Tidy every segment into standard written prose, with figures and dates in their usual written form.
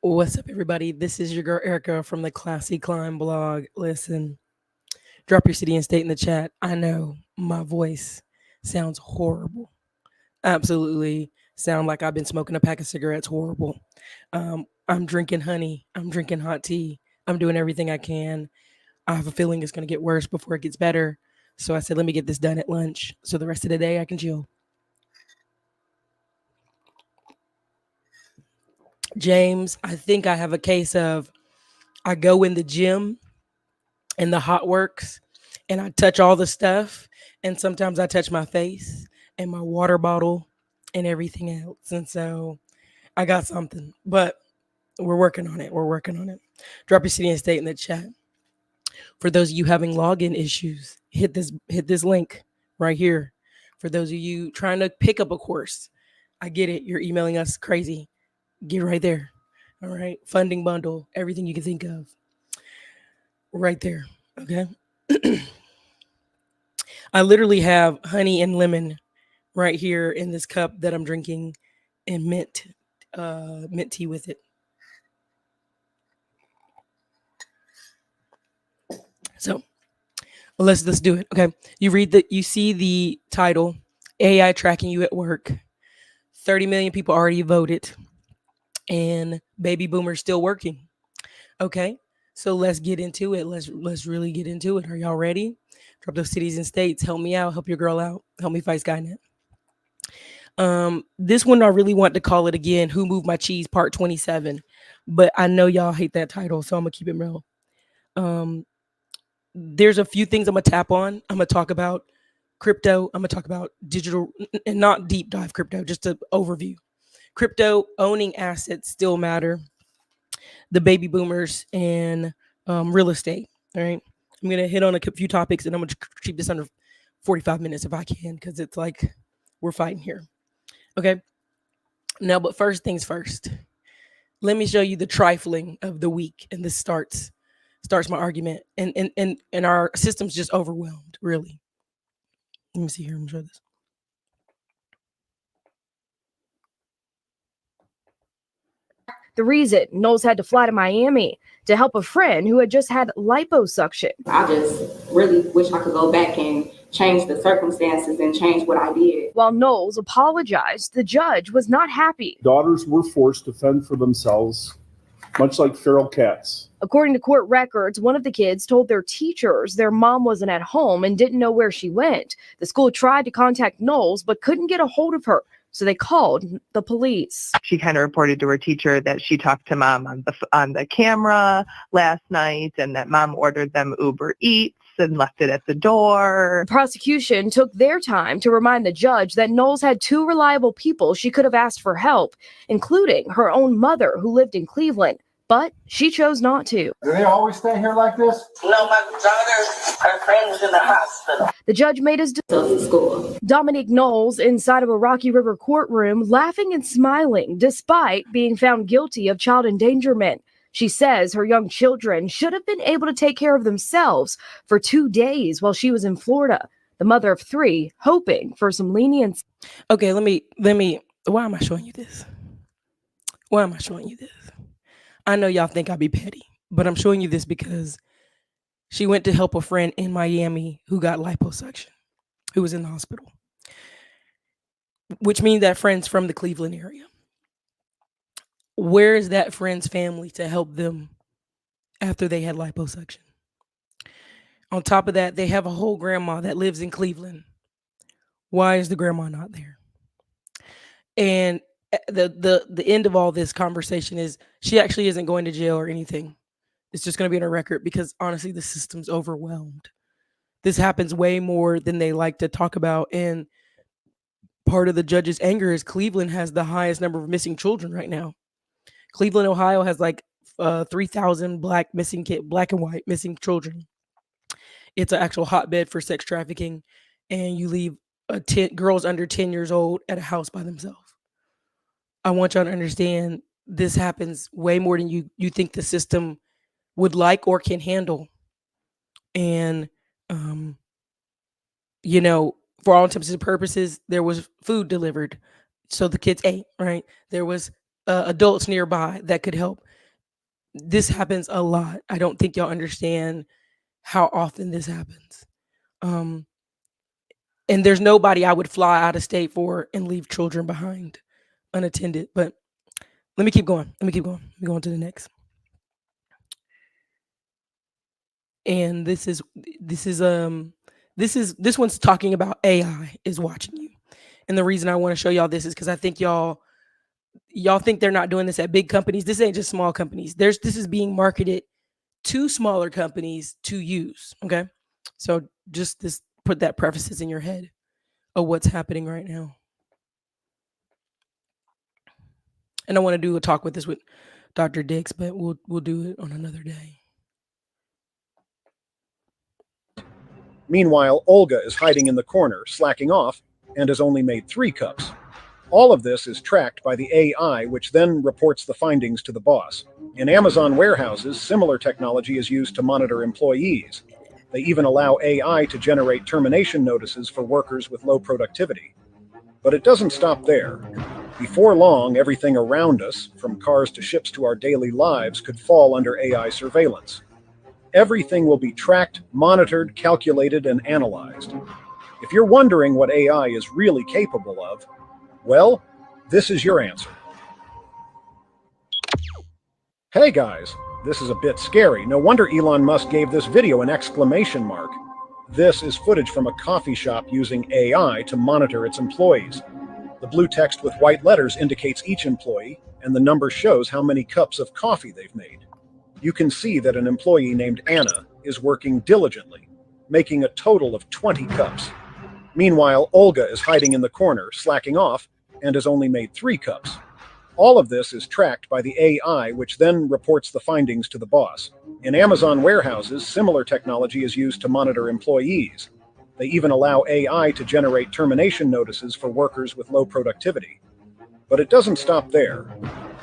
What's up, everybody? This is your girl Erica from the Classy Climb blog. Listen, drop your city and state in the chat. I know my voice sounds horrible. Absolutely sound like I've been smoking a pack of cigarettes. Horrible. I'm drinking honey. I'm drinking hot tea. I'm doing everything I can. I have a feeling it's going to get worse before it gets better. So I said, let me get this done at lunch so the rest of the day I can chill. James, I think I have a case of I go in the gym and the hot works and I touch all the stuff and sometimes I touch my face and my water bottle and everything else. And so I got something, but we're working on it. We're working on it. Drop your city and state in the chat. For those of you having login issues, hit this link right here. For those of you trying to pick up a course, I get it. You're emailing us crazy. Get right there. All right. Funding bundle, everything you can think of. Right there. Okay. I literally have honey and lemon right here in this cup that I'm drinking and mint tea with it. So let's do it. Okay. You see the title, AI tracking you at work. 30 million people already voted and baby boomers still working. Okay. So let's get into it. Let's really get into it. Are y'all ready? Drop those cities and states. Help me out. Help your girl out. Help me fight Skynet. This one I really want to call it again, Who Moved My Cheese Part 27. But I know y'all hate that title, so I'm gonna keep it real. There's a few things I'm gonna tap on. I'm gonna talk about crypto. I'm gonna talk about digital and not deep dive crypto, just an overview. Crypto owning assets still matter. The baby boomers and real estate. All right. I'm gonna hit on a few topics and I'm gonna keep this under 45 minutes if I can, because it's like we're fighting here. Okay. Now, but first things first. Let me show you the trifling of the week, and this starts my argument. And our system's just overwhelmed, really. Let me see here. Let me show this. The reason Knowles had to fly to Miami to help a friend who had just had liposuction. I just really wish I could go back and change the circumstances and change what I did. While Knowles apologized, the judge was not happy. Daughters were forced to fend for themselves, much like feral cats. According to court records, one of the kids told their teachers their mom wasn't at home and didn't know where she went. The school tried to contact Knowles but couldn't get a hold of her, so they called the police. She kind of reported to her teacher that she talked to mom on the camera last night and that mom ordered them Uber Eats and left it at the door. The prosecution took their time to remind the judge that Knowles had two reliable people she could have asked for help, including her own mother who lived in Cleveland. But she chose not to. Do they always stay here like this? No, my daughter, her friend was in the hospital. The judge made his School. Dominique Knowles inside of a Rocky River courtroom, laughing and smiling despite being found guilty of child endangerment. She says her young children should have been able to take care of themselves for 2 days while she was in Florida. The mother of three, hoping for some leniency. Okay, let me. Why am I showing you this? Why am I showing you this? I know y'all think I'll be petty, but I'm showing you this because she went to help a friend in Miami who got liposuction, who was in the hospital, which means that friend's from the Cleveland area. Where is that friend's family to help them after they had liposuction? On top of that, they have a whole grandma that lives in Cleveland. Why is the grandma not there? And the end of all this conversation is she actually isn't going to jail or anything. It's just going to be on a record because honestly, the system's overwhelmed. This happens way more than they like to talk about. And part of the judge's anger is Cleveland has the highest number of missing children right now. Cleveland, Ohio has like 3,000 black and white missing children. It's an actual hotbed for sex trafficking. And you leave girls under 10 years old at a house by themselves. I want y'all to understand this happens way more than you think the system would like or can handle. And, for all intents and purposes, there was food delivered. So the kids ate, right? There was adults nearby that could help. This happens a lot. I don't think y'all understand how often this happens. Um, and there's nobody I would fly out of state for and leave children behind unattended. But let me keep going. Let me keep going. Let me go on to the next. And this one's talking about AI is watching you. And the reason I want to show y'all this is because I think y'all think they're not doing this at big companies. This ain't just small companies. This is being marketed to smaller companies to use. Okay. So just this put that prefaces in your head of what's happening right now. And I want to do a talk with this with Dr. Dix, but we'll do it on another day. Meanwhile, Olga is hiding in the corner, slacking off, and has only made 3 cups. All of this is tracked by the AI, which then reports the findings to the boss. In Amazon warehouses, similar technology is used to monitor employees. They even allow AI to generate termination notices for workers with low productivity. But it doesn't stop there. Before long, everything around us, from cars to ships to our daily lives, could fall under AI surveillance. Everything will be tracked, monitored, calculated, and analyzed. If you're wondering what AI is really capable of, well, this is your answer. Hey guys, this is a bit scary. No wonder Elon Musk gave this video an exclamation mark. This is footage from a coffee shop using AI to monitor its employees. The blue text with white letters indicates each employee, and the number shows how many cups of coffee they've made. You can see that an employee named Anna is working diligently, making a total of 20 cups. Meanwhile, Olga is hiding in the corner, slacking off, and has only made 3 cups. All of this is tracked by the AI, which then reports the findings to the boss. In Amazon warehouses, similar technology is used to monitor employees. They even allow AI to generate termination notices for workers with low productivity. But it doesn't stop there.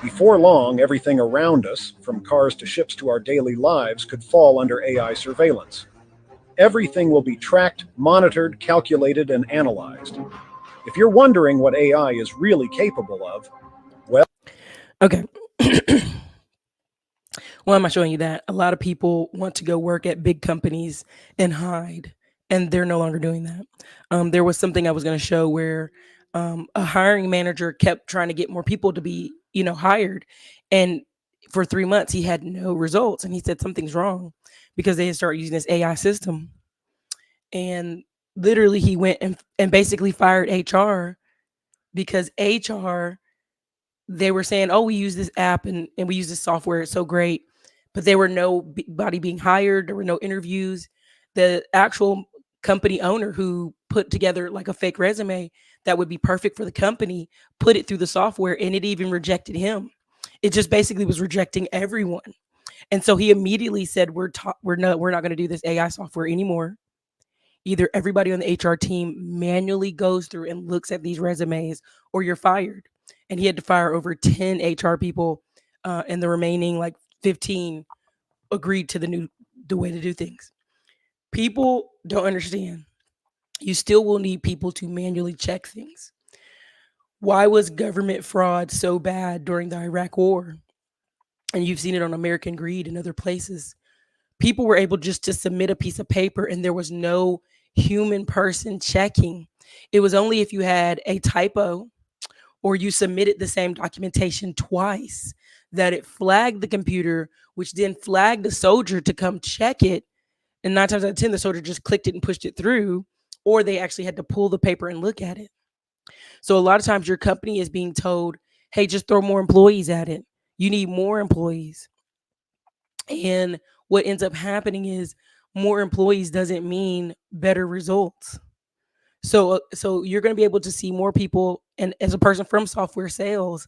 Before long, everything around us, from cars to ships to our daily lives, could fall under AI surveillance. Everything will be tracked, monitored, calculated, and analyzed. If you're wondering what AI is really capable of, well... Okay. Why am I showing you that? A lot of people want to go work at big companies and hide, and they're no longer doing that. There was something I was going to show where a hiring manager kept trying to get more people to be, hired, and for 3 months he had no results, and he said something's wrong because they had started using this AI system, and literally he went and basically fired HR because HR they were saying, "Oh, we use this app and we use this software. It's so great," but there were nobody being hired. There were no interviews. The actual company owner who put together like a fake resume that would be perfect for the company put it through the software, and it even rejected him. It just basically was rejecting everyone, and so he immediately said, we're not going to do this AI software anymore." Either everybody on the HR team manually goes through and looks at these resumes, or you're fired. And he had to fire over 10 HR people, and the remaining like 15 agreed to the way to do things. People don't understand. You still will need people to manually check things. Why was government fraud so bad during the Iraq War? And you've seen it on American Greed and other places. People were able just to submit a piece of paper and there was no human person checking. It was only if you had a typo or you submitted the same documentation twice that it flagged the computer, which then flagged the soldier to come check it. And 9 times out of 10, the soldier just clicked it and pushed it through, or they actually had to pull the paper and look at it. So a lot of times your company is being told, hey, just throw more employees at it. You need more employees. And what ends up happening is more employees doesn't mean better results. So you're going to be able to see more people. And as a person from software sales,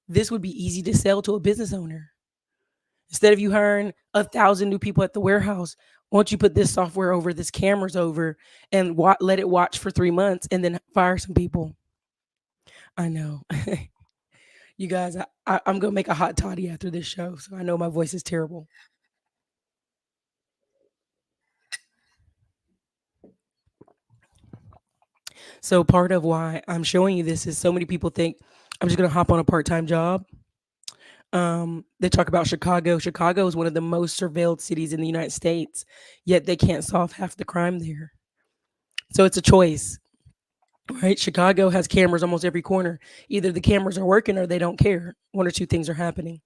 this would be easy to sell to a business owner. Instead of you hiring 1,000 new people at the warehouse, why don't you put this software over, this cameras over, and let it watch for 3 months and then fire some people? I know. You guys, I'm going to make a hot toddy after this show. So I know my voice is terrible. So part of why I'm showing you this is so many people think I'm just going to hop on a part-time job. They talk about Chicago. Chicago is one of the most surveilled cities in the United States, yet they can't solve half the crime there. So it's a choice, right? Chicago has cameras almost every corner. Either the cameras are working or they don't care. One or two things are happening,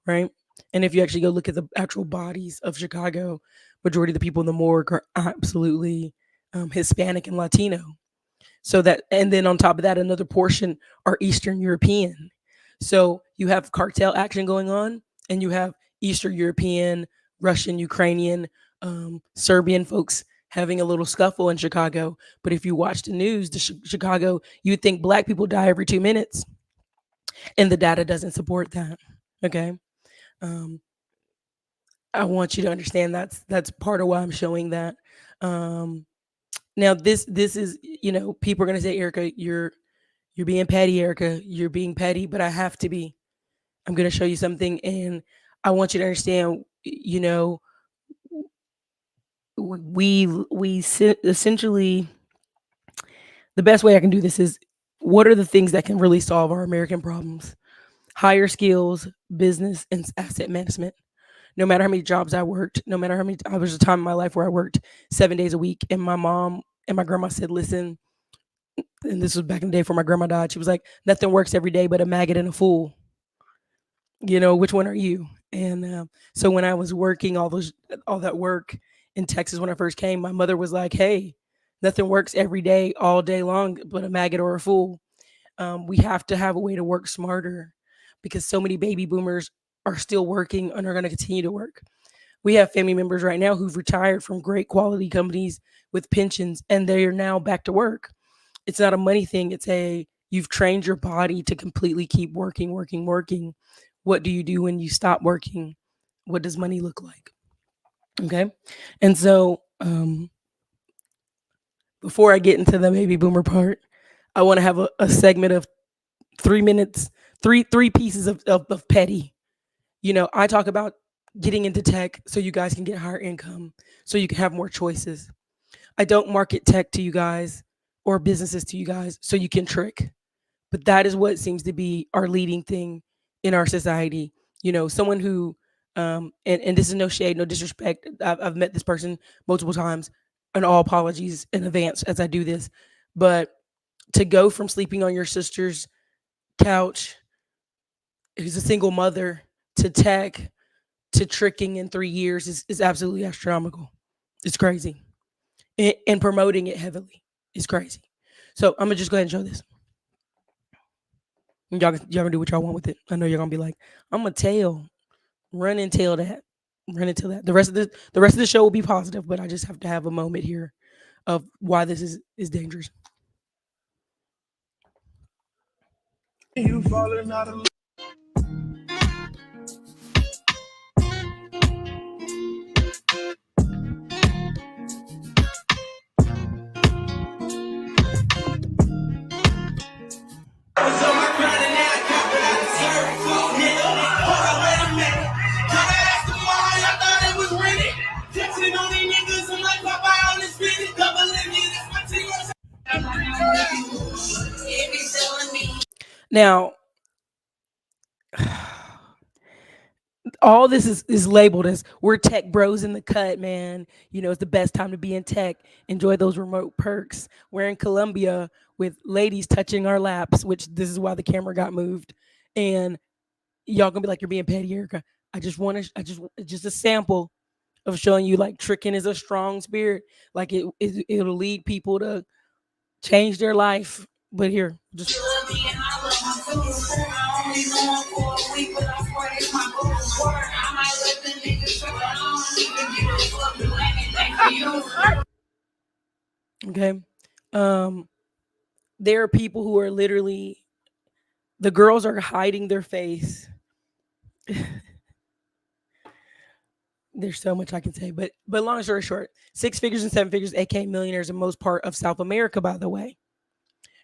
right? And if you actually go look at the actual bodies of Chicago, majority of the people in the morgue are absolutely Hispanic and Latino. So that, and then on top of that, another portion are Eastern European. So you have cartel action going on, and you have Eastern European, Russian, Ukrainian, Serbian folks having a little scuffle in Chicago. But if you watch the news, Chicago, you would think black people die every 2 minutes, and the data doesn't support that. Okay. Um, I want you to understand that's part of why I'm showing that. Um, Now this is, people are gonna say, Erica, you're being petty, Erica. You're being petty, but I have to be. I'm gonna show you something, and I want you to understand. Essentially, the best way I can do this is, what are the things that can really solve our American problems? Higher skills, business, and asset management. No matter how many jobs I worked, no matter how many, I was a time in my life where I worked 7 days a week, and my mom and my grandma said, "Listen," and this was back in the day before my grandma died. She was like, "Nothing works every day but a maggot and a fool. Which one are you?" And so when I was working all that work in Texas when I first came, my mother was like, "Hey, nothing works every day, all day long, but a maggot or a fool. We have to have a way to work smarter, because so many baby boomers are still working and are going to continue to work. We have family members right now who've retired from great quality companies with pensions, and they are now back to work. It's not a money thing. You've trained your body to completely keep working, working, working. What do you do when you stop working? What does money look like? Okay. And so, before I get into the baby boomer part, I want to have a segment of 3 minutes, three pieces of petty. I talk about getting into tech so you guys can get higher income, so you can have more choices. I don't market tech to you guys or businesses to you guys so you can trick. But that is what seems to be our leading thing in our society. Someone who, and this is no shade, no disrespect. I've met this person multiple times, and all apologies in advance as I do this. But to go from sleeping on your sister's couch, who's a single mother, to tech, to tricking in 3 years is absolutely astronomical. It's crazy. And promoting it heavily is crazy. So I'm gonna just go ahead and show this. Y'all can do what y'all want with it. I know you're gonna be like, I'm gonna run and tell that, run and tell that. The rest of the show will be positive, but I just have to have a moment here of why this is dangerous. You falling out of now, all this is labeled as, we're tech bros in the cut, man. It's the best time to be in tech. Enjoy those remote perks. We're in Colombia with ladies touching our laps, which this is why the camera got moved. And y'all gonna be like, you're being petty, Erica. Just a sample of showing you, like, tricking is a strong spirit. Like, it'll lead people to change their life. But here, just okay. There are people who are literally, the girls are hiding their face. There's so much I can say, but long story short, 6 figures and 7 figures, aka millionaires in most part of South America, by the way.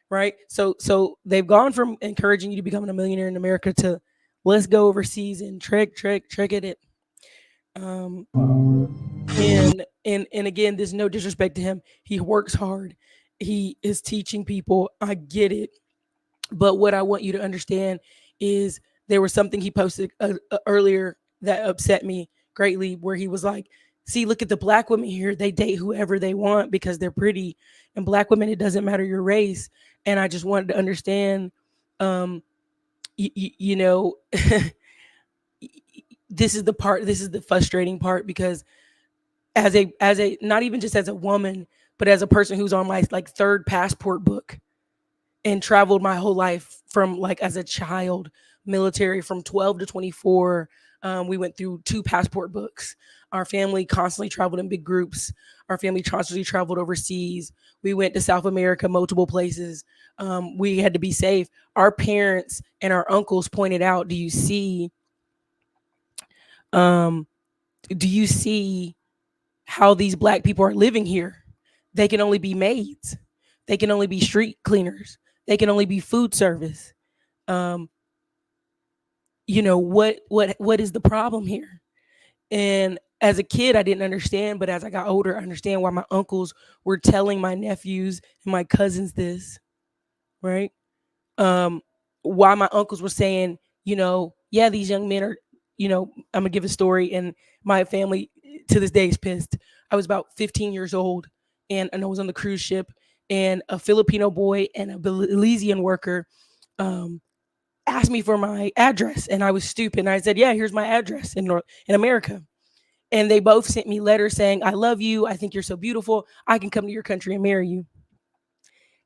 Right? So they've gone from encouraging you to become a millionaire in America to, let's go overseas and trick it. And again, there's no disrespect to him. He works hard. He is teaching people. I get it. But what I want you to understand is There was something he posted earlier that upset me greatly, where he was like, see, look at the black women here. They date whoever they want because they're pretty. And black women, it doesn't matter your race. And I just wanted to understand, you know, this is the frustrating part, because as a not even just as a woman, but as a person who's on my like third passport book and traveled my whole life from like as a child, military from 12 to 24. We went through 2 passport books. Our family constantly traveled in big groups. Our family constantly traveled overseas. We went to South America, multiple places. We had to be safe. Our parents and our uncles pointed out, um, do you see how these black people are living here? They can only be maids. They can only be street cleaners. They can only be food service. Um, what is the problem here? And as a kid, I didn't understand, but as I got older, I understand why my uncles were telling my nephews and my cousins this, right? um why my uncles were saying, yeah, these young men are, I'm gonna give a story, and my family to this day is pissed. I was about 15 years old, and I was on the cruise ship, and a Filipino boy and a Belizean worker um asked me for my address, and I was stupid, and I said, yeah, here's my address in America. And they both sent me letters saying, I love you, I think you're so beautiful, I can come to your country and marry you.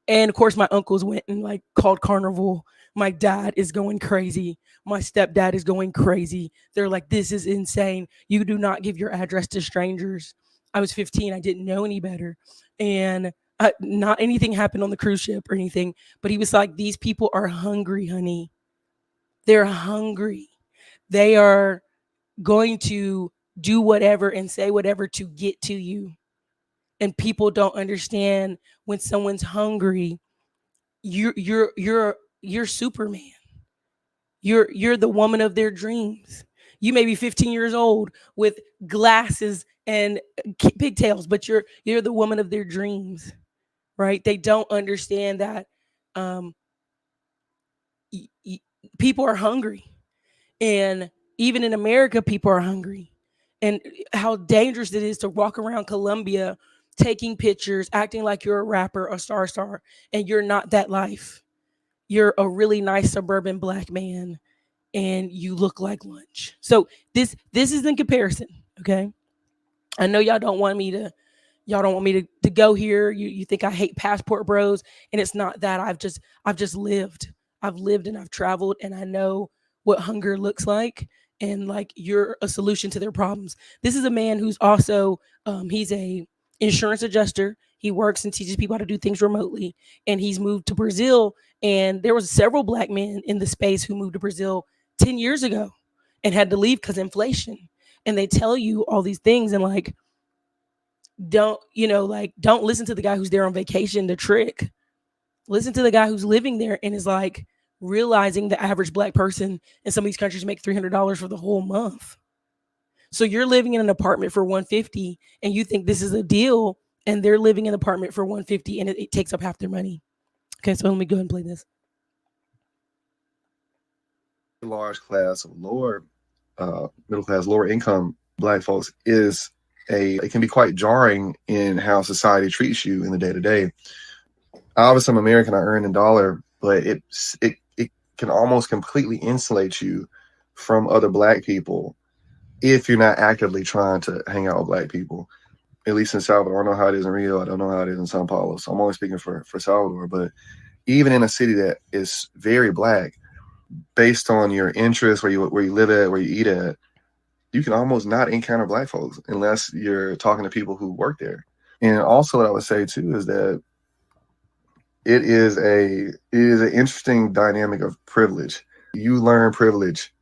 And of course, my uncles went and like called Carnival. My dad is going crazy. My stepdad is going crazy. They're like, this is insane. You do not give your address to strangers. I was 15. I didn't know any better. And not anything happened on the cruise ship or anything. But he was like, these people are hungry, honey. They're hungry. They are going to do whatever and say whatever to get to you. And people don't understand, when someone's hungry, you're Superman. You're the woman of their dreams. You may be 15 years old with glasses and pigtails, but you're the woman of their dreams, right? They don't understand that um, y- y- people are hungry, and even in America, people are hungry, and how dangerous it is to walk around Colombia taking pictures, acting like you're a rapper, a star, and you're not that life. You're a really nice suburban black man, and you look like lunch. So this is in comparison, okay? I know y'all don't want me to go here. You think I hate passport bros, and it's not that. I've just lived. I've lived and I've traveled, and I know what hunger looks like, and like you're a solution to their problems. This is a man who's also he's a insurance adjuster. He works and teaches people how to do things remotely, and he's moved to Brazil. And there was several black men in the space who moved to Brazil 10 years ago and had to leave because inflation. And they tell you all these things, and like, don't listen to the guy who's there on vacation to trick. Listen to the guy who's living there and is like realizing the average black person in some of these countries make $300 for the whole month. So you're living in an apartment for 150 and you think this is a deal, and they're living in an apartment for 150 and it takes up half their money. Okay, so let me go ahead and play this. Large class of lower middle class, lower income black folks it can be quite jarring in how society treats you in the day to day. Obviously, I'm American, I earn in dollar, but it can almost completely insulate you from other black people if you're not actively trying to hang out with black people. At least in Salvador, I don't know how it is in Rio, I don't know how it is in Sao Paulo, so I'm only speaking for Salvador. But even in a city that is very black, based on your interests, where you live at, where you eat at, you can almost not encounter black folks unless you're talking to people who work there. And also, what I would say too is that it is an interesting dynamic of privilege. You learn privilege.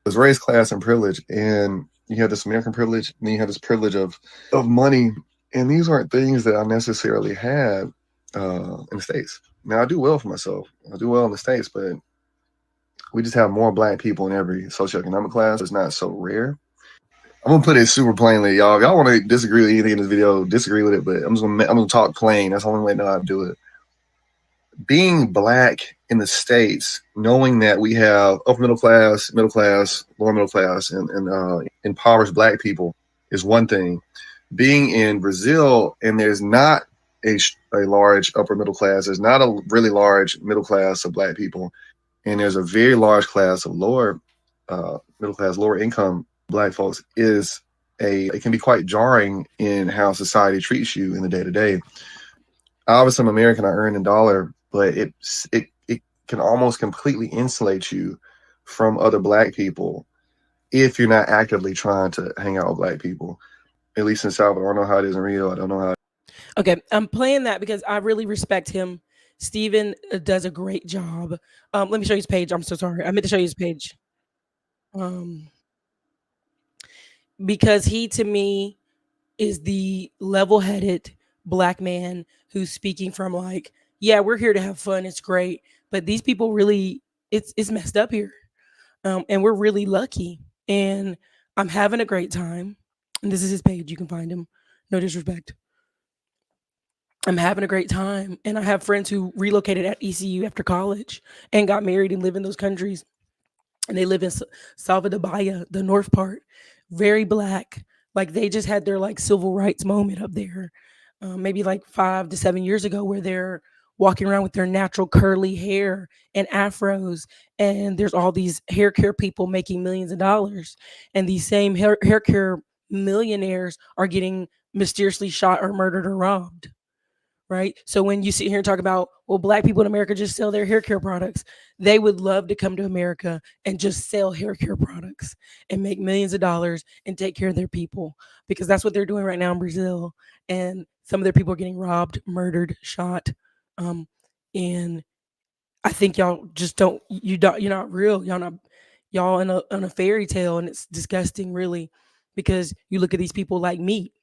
There's race, class, and privilege, and you have this American privilege, and then you have this privilege of money. And these aren't things that I necessarily have in the States. Now, I do well for myself. I do well in the States, but we just have more black people in every socioeconomic class. It's not so rare. I'm gonna put it super plainly, y'all. If y'all want to disagree with anything in this video, disagree with it. But I'm gonna talk plain. That's the only way I know how to do it. being Black in the States, knowing that we have upper middle class, lower middle class, and impoverished Black people is one thing. Being in Brazil and there's not a large upper middle class, there's not a really large middle class of Black people, and there's a very large class of lower middle class, lower income Black folks, it can be quite jarring in how society treats you in the day to day. Obviously, I'm American, I earn in dollar, but it can almost completely insulate you from other Black people if you're not actively trying to hang out with Black people. At least in Salvador, I don't know how it is in Rio. I don't know how. Okay, I'm playing that because I really respect him. Steven does a great job. Let me show you his page. I'm so sorry. I meant to show you his page. Um, because he, to me, is the level-headed Black man who's speaking from like, yeah, we're here to have fun. It's great, but these people really, it's messed up here, and we're really lucky. And I'm having a great time. And this is his page. You can find him. No disrespect. I'm having a great time, and I have friends who relocated at ECU after college and got married and live in those countries, and they live in Salvador Bahia, the north part, very Black. Like they just had their like civil rights moment up there, maybe like 5 to 7 years ago, where they're walking around with their natural curly hair and afros, and there's all these hair care people making millions of dollars, and these same hair care millionaires are getting mysteriously shot or murdered or robbed, right? So when you sit here and talk about, well, Black people in America just sell their hair care products, they would love to come to America and just sell hair care products and make millions of dollars and take care of their people, because that's what they're doing right now in Brazil. And some of their people are getting robbed, murdered, shot. Um, and I think y'all just you're not real. Y'all in a fairy tale, and it's disgusting, really, because you look at these people like meat.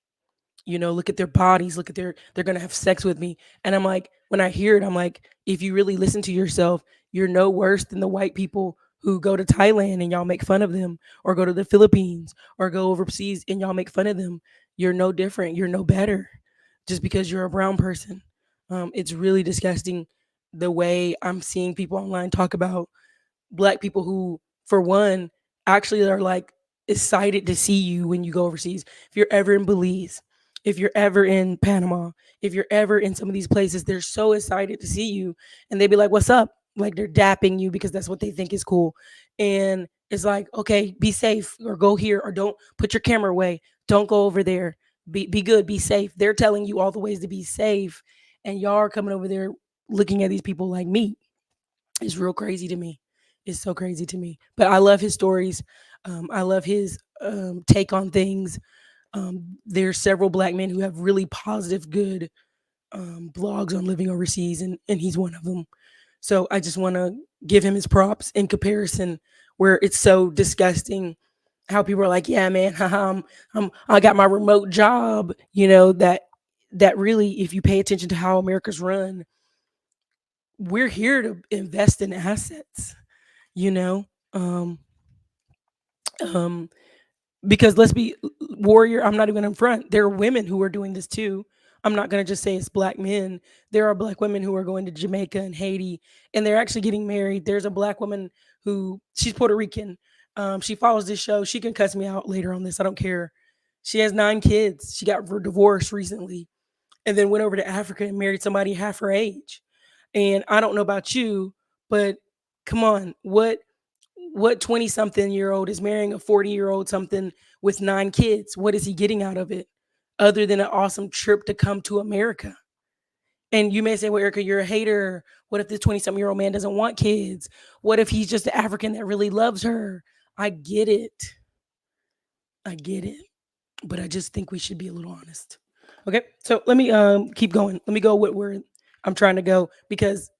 Look at their bodies, look at they're gonna have sex with me. And I'm like, when I hear it, I'm like, if you really listen to yourself, you're no worse than the white people who go to Thailand and y'all make fun of them, or go to the Philippines, or go overseas and y'all make fun of them. You're no different, you're no better, just because you're a brown person. It's really disgusting the way I'm seeing people online talk about Black people who, for one, actually are like excited to see you when you go overseas. If you're ever in Belize, if you're ever in Panama, if you're ever in some of these places, they're so excited to see you, and they be like, "What's up?" Like they're dapping you because that's what they think is cool. And it's like, okay, be safe, or go here, or don't put your camera away. Don't go over there. Be good, be safe. They're telling you all the ways to be safe, and y'all are coming over there looking at these people like me. It's real crazy to me. It's so crazy to me. But I love his stories. I love his take on things. There's several Black men who have really positive, good blogs on living overseas, and he's one of them. So I just want to give him his props in comparison, where it's so disgusting how people are like, yeah, man, haha, I got my remote job. That really, if you pay attention to how America's run, we're here to invest in assets, you know? Um, um, because let's be warrior, I'm not even in front. There are women who are doing this too. I'm not going to just say it's Black men. There are Black women who are going to Jamaica and Haiti, and they're actually getting married. There's a Black woman who, she's Puerto Rican. She follows this show. She can cuss me out later on this. I don't care. She has 9 kids. She got divorced recently, and then went over to Africa and married somebody half her age. And I don't know about you, but come on, what 20 something year old is marrying a 40-year-old something with 9 kids? What is he getting out of it other than an awesome trip to come to America? And you may say, well, Erica, you're a hater. What if this 20 something year old man doesn't want kids? What if he's just an African that really loves her? I get it. I get it. But I just think we should be a little honest. Okay. So let me keep going. Let me go with where I'm trying to go, because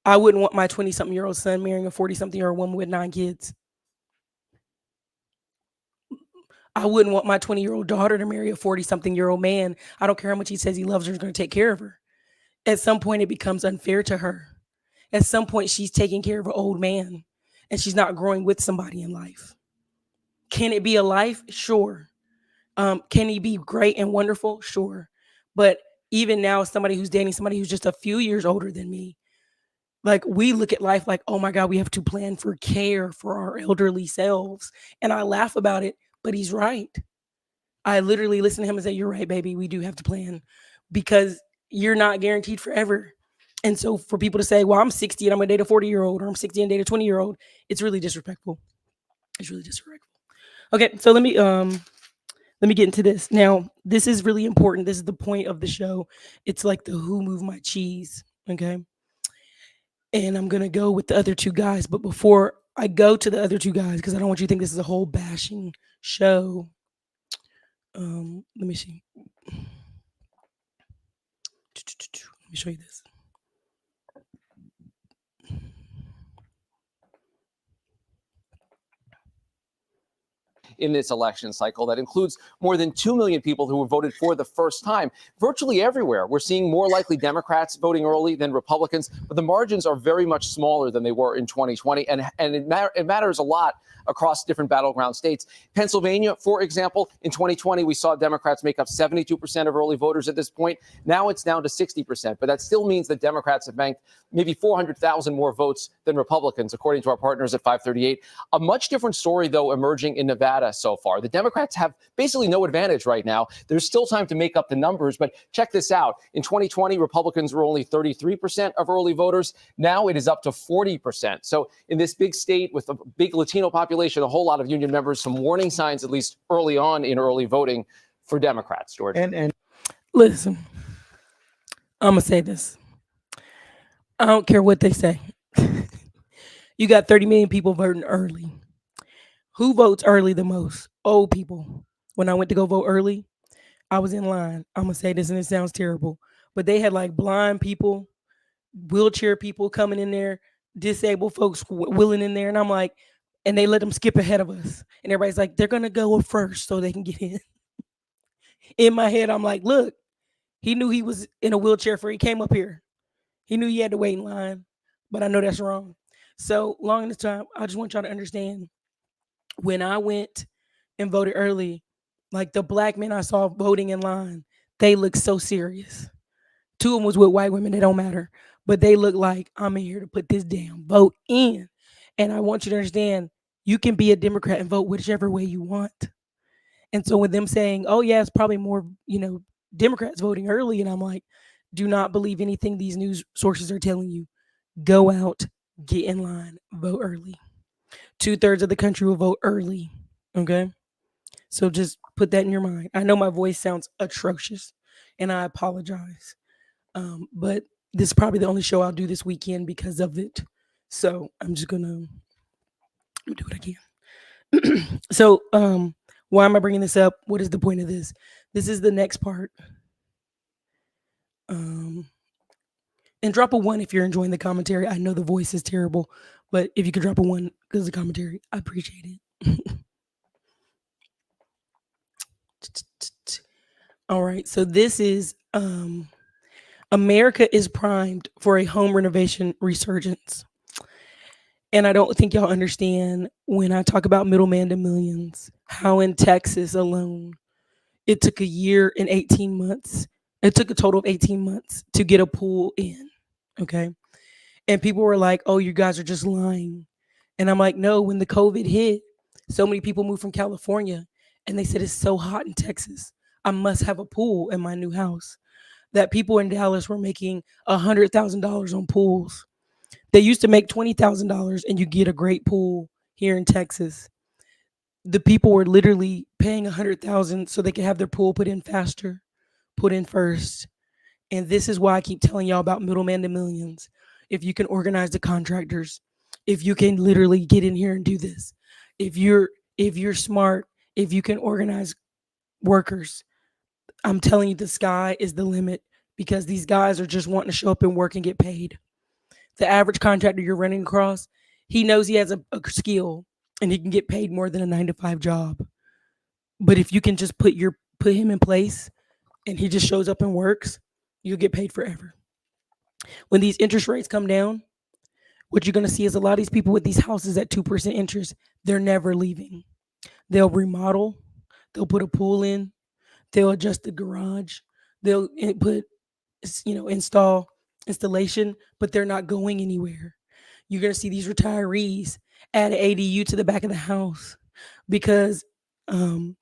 I wouldn't want my 20 something year old son marrying a 40 something year old woman with 9 kids. I wouldn't want my 20-year-old daughter to marry a 40 something year old man. I don't care how much he says he loves her, is going to take care of her. At some point, it becomes unfair to her. At some point, she's taking care of an old man, and she's not growing with somebody in life. Can it be a life? Sure. Can he be great and wonderful? Sure. But even now, somebody who's dating somebody who's just a few years older than me, Like, we look at life like, oh my God, we have to plan for care for our elderly selves. And I laugh about it, but he's right. I literally listen to him and say, you're right, baby. We do have to plan because you're not guaranteed forever. And so for people to say, well, I'm 60 and I'm going to date a 40-year-old, or I'm 60 and date a 20-year-old, it's really disrespectful. It's really disrespectful. Okay, so let me get into this. Now, this is really important. This is the point of the show. It's like the who moved my cheese. Okay. And I'm gonna go with the other two guys. But before I go to the other two guys, because I don't want you to think this is a whole bashing show. Let me see. Let me show you this. In this election cycle that includes more than 2 million people who have voted for the first time. Virtually everywhere, we're seeing more likely Democrats voting early than Republicans, but the margins are very much smaller than they were in 2020, and it matters a lot across different battleground states. Pennsylvania, for example, in 2020, we saw Democrats make up 72% of early voters at this point. Now it's down to 60%, but that still means that Democrats have banked maybe 400,000 more votes than Republicans, according to our partners at 538. A much different story, though, emerging in Nevada so far. The Democrats have basically no advantage right now. There's still time to make up the numbers, but check this out. In 2020, Republicans were only 33% of early voters. Now it is up to 40%. So in this big state with a big Latino population, a whole lot of union members, some warning signs, at least early on in early voting for Democrats, George. And listen, I'm going to say this. I don't care what they say. You got 30 million people voting early. Who votes early the most? Old people. When I went to go vote early, I was in line. I'm going to say this and it sounds terrible, but they had like blind people, wheelchair people coming in there, disabled folks willing in there. And I'm like, and they let them skip ahead of us. And everybody's like, they're going to go first so they can get in. In my head, I'm like, look, he knew he was in a wheelchair before he came up here. He knew he had to wait in line, but I know that's wrong. So long in this time, I just want y'all to understand, when I went and voted early, like the black men I saw voting in line, they looked so serious. Two of them was with white women, they don't matter, but they look like, I'm in here to put this damn vote in. And I want you to understand, you can be a Democrat and vote whichever way you want. And so with them saying, oh yeah, it's probably more, Democrats voting early, and I'm like, do not believe anything these news sources are telling you. Go out, get in line, vote early. 2/3 of the country will vote early. Okay. So just put that in your mind. I know my voice sounds atrocious and I apologize. But this is probably the only show I'll do this weekend because of it. So I'm just gonna do what I can. So why am I bringing this up? What is the point of this? This is the next part. And drop a 1 if you're enjoying the commentary. I know the voice is terrible, but if you could drop a 1 because of the commentary, I appreciate it. All right, so this is America is primed for a home renovation resurgence. And I don't think y'all understand when I talk about middleman to millions, how in Texas alone, it took a year and 18 months. It took a total of 18 months to get a pool in. Okay. And people were like, oh, you guys are just lying. And I'm like, no, when the COVID hit, so many people moved from California and they said it's so hot in Texas. I must have a pool in my new house. That people in Dallas were making $100,000 on pools. They used to make $20,000 and you get a great pool here in Texas. The people were literally paying $100,000 so they could have their pool put in faster, put in first. And this is why I keep telling y'all about middleman to millions. If you can organize the contractors, if you can literally get in here and do this, if you're smart, if you can organize workers, I'm telling you, the sky is the limit, because these guys are just wanting to show up and work and get paid. The average contractor you're running across, he knows he has a skill and he can get paid more than a 9-to-5 job. But if you can just put him in place and he just shows up and works, you'll get paid forever. When these interest rates come down, what you're going to see is a lot of these people with these houses at 2% interest, they're never leaving. They'll remodel, they'll put a pool in, they'll adjust the garage, they'll install installation, but they're not going anywhere. You're going to see these retirees add an ADU to the back of the house because um,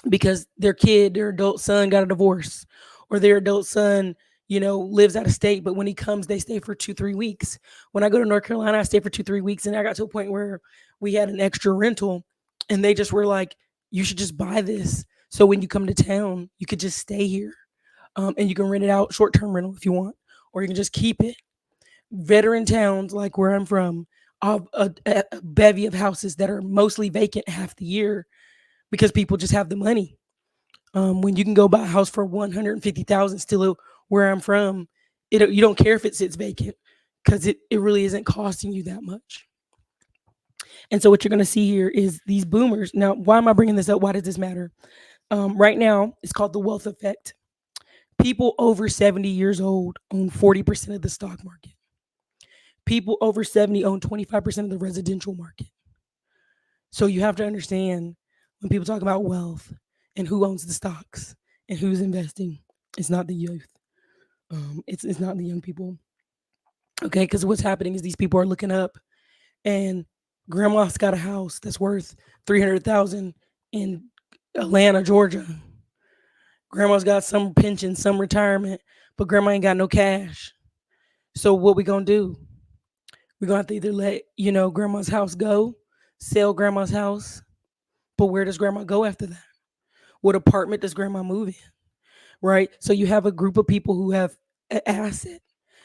their adult son got a divorce, or their adult son, lives out of state. But when he comes, they stay for 2-3 weeks. When I go to North Carolina, I stay for 2-3 weeks, and I got to a point where we had an extra rental, and they just were like, "You should just buy this, so when you come to town, you could just stay here, and you can rent it out short-term rental if you want, or you can just keep it." Veteran towns like where I'm from, a bevy of houses that are mostly vacant half the year because people just have the money. When you can go buy a house for 150,000 still where I'm from, you don't care if it sits vacant because it really isn't costing you that much. And so what you're going to see here is these boomers. Now, why am I bringing this up? Why does this matter? Right now, it's called the wealth effect. People over 70 years old own 40% of the stock market. People over 70 own 25% of the residential market. So you have to understand, when people talk about wealth and who owns the stocks and who's investing, it's not the youth. It's not the young people. Okay, because what's happening is these people are looking up, and grandma's got a house that's worth 300,000 in Atlanta, Georgia. Grandma's got some pension, some retirement, but grandma ain't got no cash. So what we gonna do? We're gonna have to either let grandma's house go, sell grandma's house, but where does grandma go after that? What apartment does grandma move in? Right? So you have a group of people who have an asset,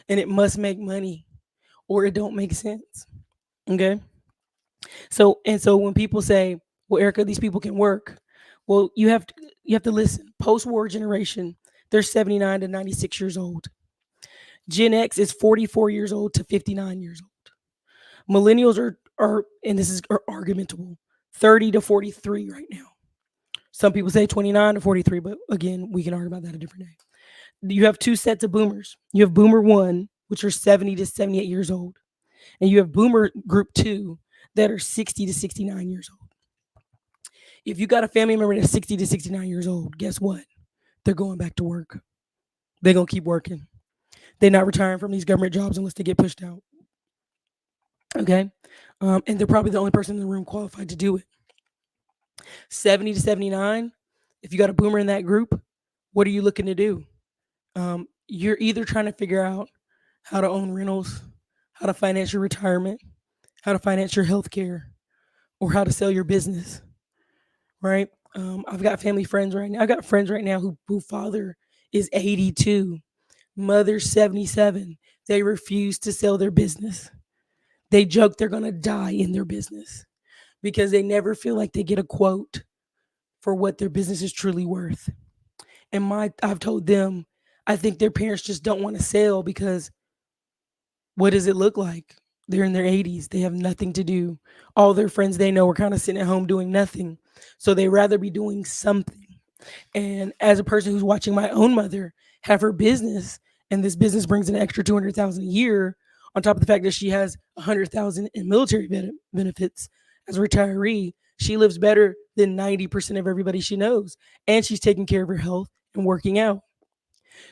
and it must make money, or it don't make sense. Okay. So when people say, "Well, Erica, these people can work," well, you have to listen. Post-war generation, they're 79 to 96 years old. Gen X is 44 years old to 59 years old. Millennials are and this is argumentable, 30 to 43 right now. Some people say 29 to 43, but again, we can argue about that a different day. You have two sets of boomers. You have boomer 1, which are 70 to 78 years old, and you have boomer group 2 that are 60 to 69 years old. If you got a family member that's 60 to 69 years old, guess what? They're going back to work. They're going to keep working. They're not retiring from these government jobs unless they get pushed out. Okay? And they're probably the only person in the room qualified to do it. 70 to 79, if you got a boomer in that group, what are you looking to do? You're either trying to figure out how to own rentals, how to finance your retirement, how to finance your health care, or how to sell your business, right? I've got family friends right now. I got friends right now who father is 82, mother's 77. They refuse to sell their business. They joke they're going to die in their business because they never feel like they get a quote for what their business is truly worth. And I've told them, I think their parents just don't want to sell because what does it look like? They're in their 80s. They have nothing to do. All their friends they know are kind of sitting at home doing nothing. So they rather be doing something. And as a person who's watching my own mother have her business, and this business brings an extra 200,000 a year, on top of the fact that she has 100,000 in military benefits as a retiree, she lives better than 90% of everybody she knows. And she's taking care of her health and working out.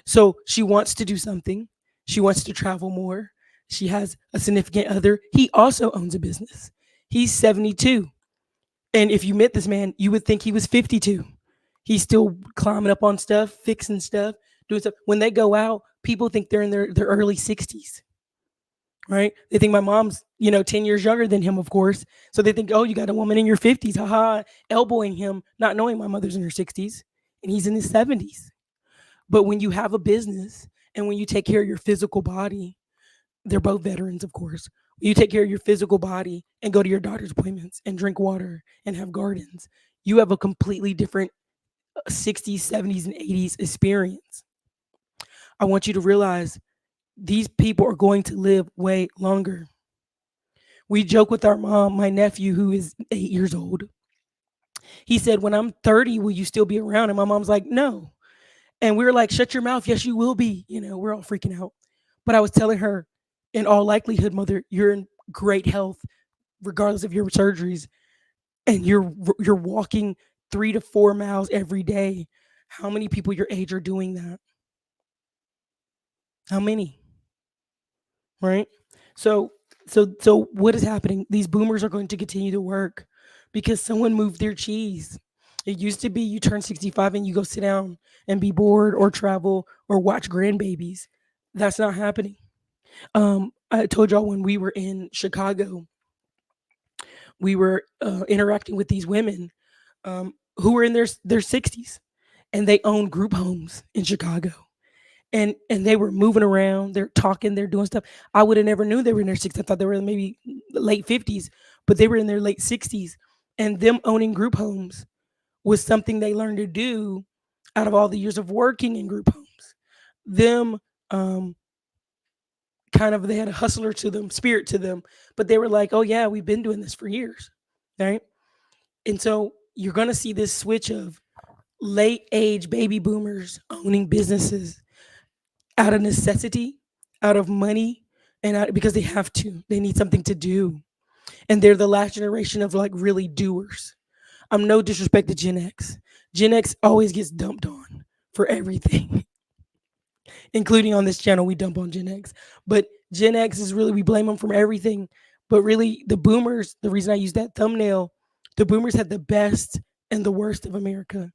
So she wants to do something. She wants to travel more. She has a significant other. He also owns a business. He's 72. And if you met this man, you would think he was 52. He's still climbing up on stuff, fixing stuff, doing stuff. When they go out, people think they're in their early 60s. Right? They think my mom's, 10 years younger than him, of course. So they think, oh, you got a woman in your 50s, haha, elbowing him, not knowing my mother's in her 60s and he's in his 70s. But when you have a business and when you take care of your physical body, they're both veterans, of course. When you take care of your physical body and go to your doctor's appointments and drink water and have gardens, you have a completely different 60s, 70s, and 80s experience. I want you to realize these people are going to live way longer. We joke with our mom, my nephew, who is 8 years old. He said, when I'm 30, will you still be around? And my mom's like, no. And we were like, shut your mouth. Yes, you will be. We're all freaking out. But I was telling her, in all likelihood, mother, you're in great health, regardless of your surgeries. And you're walking 3 to 4 miles every day. How many people your age are doing that? How many? Right? So what is happening? These boomers are going to continue to work because someone moved their cheese. It used to be you turn 65 and you go sit down and be bored or travel or watch grandbabies. That's not happening. I told y'all when we were in Chicago, we were interacting with these women who were in their 60s and they own group homes in Chicago. And they were moving around, they're talking, they're doing stuff. I would have never knew they were in their 60s. I thought they were in maybe late 50s, but they were in their late 60s. And them owning group homes was something they learned to do out of all the years of working in group homes. Them um, kind of they had a hustler to them, spirit to them, but they were like, "Oh yeah, we've been doing this for years." Right? And so you're going to see this switch of late age baby boomers owning businesses out of necessity, out of money, and because they have to. They need something to do. And they're the last generation of like really doers. I'm no disrespect to Gen X. Gen X always gets dumped on for everything, including on this channel. We dump on Gen X. But Gen X is really, we blame them for everything. But really, the boomers, the reason I use that thumbnail, the boomers had the best and the worst of America.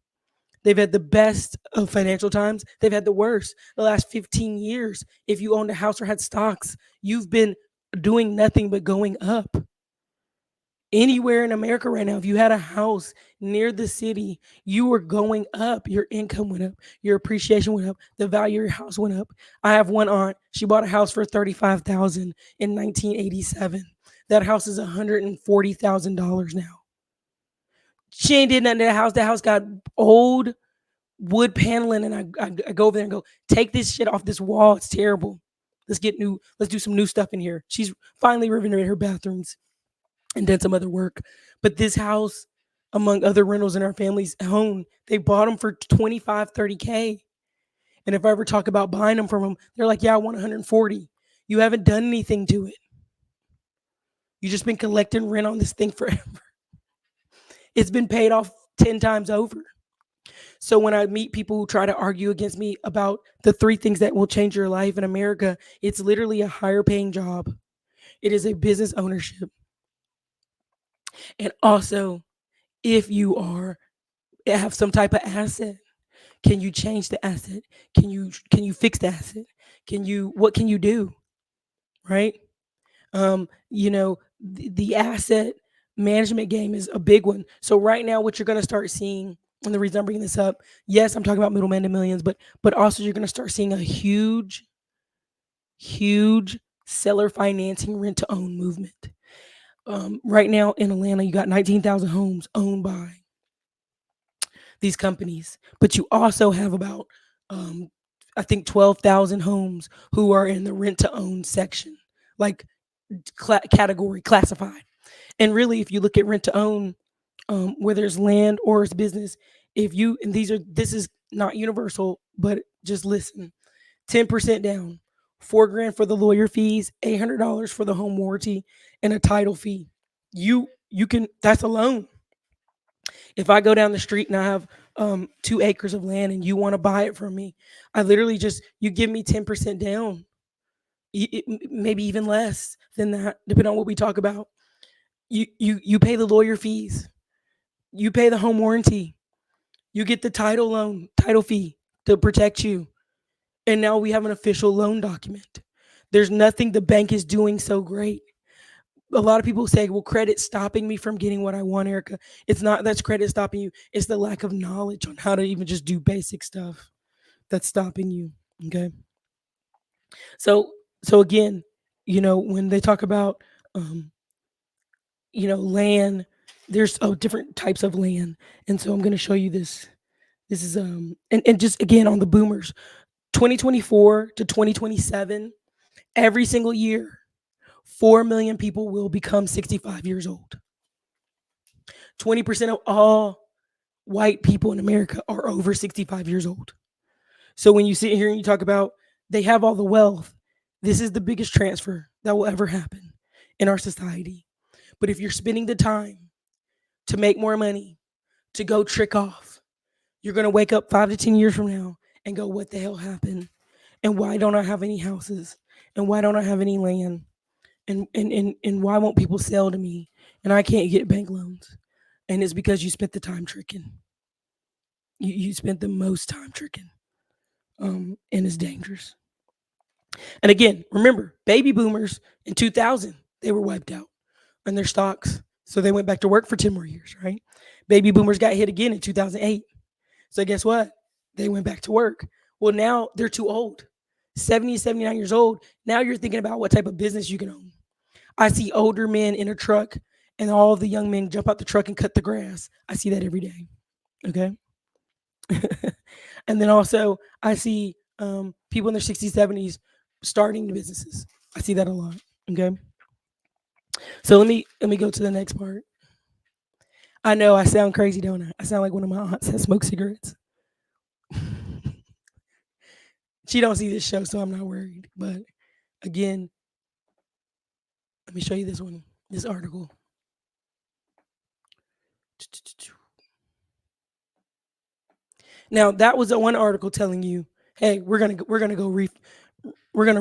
They've had the best of financial times. They've had the worst. The last 15 years, if you owned a house or had stocks, you've been doing nothing but going up. Anywhere in America right now, if you had a house near the city, you were going up. Your income went up. Your appreciation went up. The value of your house went up. I have one aunt. She bought a house for $35,000 in 1987. That house is $140,000 now. She ain't did nothing to the house. The house got old wood paneling, and I go over there and go, take this shit off this wall. It's terrible. Let's do some new stuff in here. She's finally renovated her bathrooms and done some other work. But this house, among other rentals in our family's home, they bought them for 25, 30K. And if I ever talk about buying them from them, they're like, yeah, I want 140. You haven't done anything to it. You just been collecting rent on this thing forever. It's been paid off 10 times over. So when I meet people who try to argue against me about the 3 things that will change your life in America, it's literally a higher paying job. It is a business ownership. And also, if you have some type of asset, can you change the asset? Can you fix the asset? What can you do? Right? The asset management game is a big one. So right now, what you're going to start seeing, and the reason I'm bringing this up, yes, I'm talking about middleman to millions, but also you're going to start seeing a huge seller financing rent to own movement. Right now in Atlanta, you got 19,000 homes owned by these companies, but you also have about, I think 12,000 homes who are in the rent to own section, like category classified. And really, if you look at rent to own, whether it's land or it's business, this is not universal, but just listen, 10% down, $4,000 for the lawyer fees, $800 for the home warranty, and a title fee. You can, that's a loan. If I go down the street and I have 2 acres of land and you want to buy it from me, I literally you give me 10% down, maybe even less than that, depending on what we talk about. You pay the lawyer fees, you pay the home warranty, you get the title fee to protect you, and now we have an official loan document. There's nothing the bank is doing so great. A lot of people say, well, credit's stopping me from getting what I want, Erica. It's not that's credit stopping you. It's the lack of knowledge on how to even just do basic stuff that's stopping you. Okay. So again, when they talk about, land, there's different types of land. And so I'm going to show you this. This is, and just again on the boomers, 2024 to 2027, every single year, 4 million people will become 65 years old. 20% of all white people in America are over 65 years old. So when you sit here and you talk about they have all the wealth, this is the biggest transfer that will ever happen in our society. But if you're spending the time to make more money, to go trick off, you're going to wake up 5 to 10 years from now and go, what the hell happened? And why don't I have any houses? And why don't I have any land? And why won't people sell to me? And I can't get bank loans. And it's because you spent the time tricking. You spent the most time tricking. And it's dangerous. And again, remember, baby boomers in 2000, they were wiped out on their stocks. So they went back to work for 10 more years, right? Baby boomers got hit again in 2008. So guess what? They went back to work. Well, now they're too old. 70, 79 years old. Now you're thinking about what type of business you can own. I see older men in a truck and all of the young men jump out the truck and cut the grass. I see that every day. Okay. And then also I see people in their 60s, 70s starting businesses. I see that a lot. Okay. So let me go to the next part. I know I sound crazy, don't I? I sound like one of my aunts that smokes cigarettes. She don't see this show, so I'm not worried. But again, let me show you this article. Now that was one article telling you, hey, we're gonna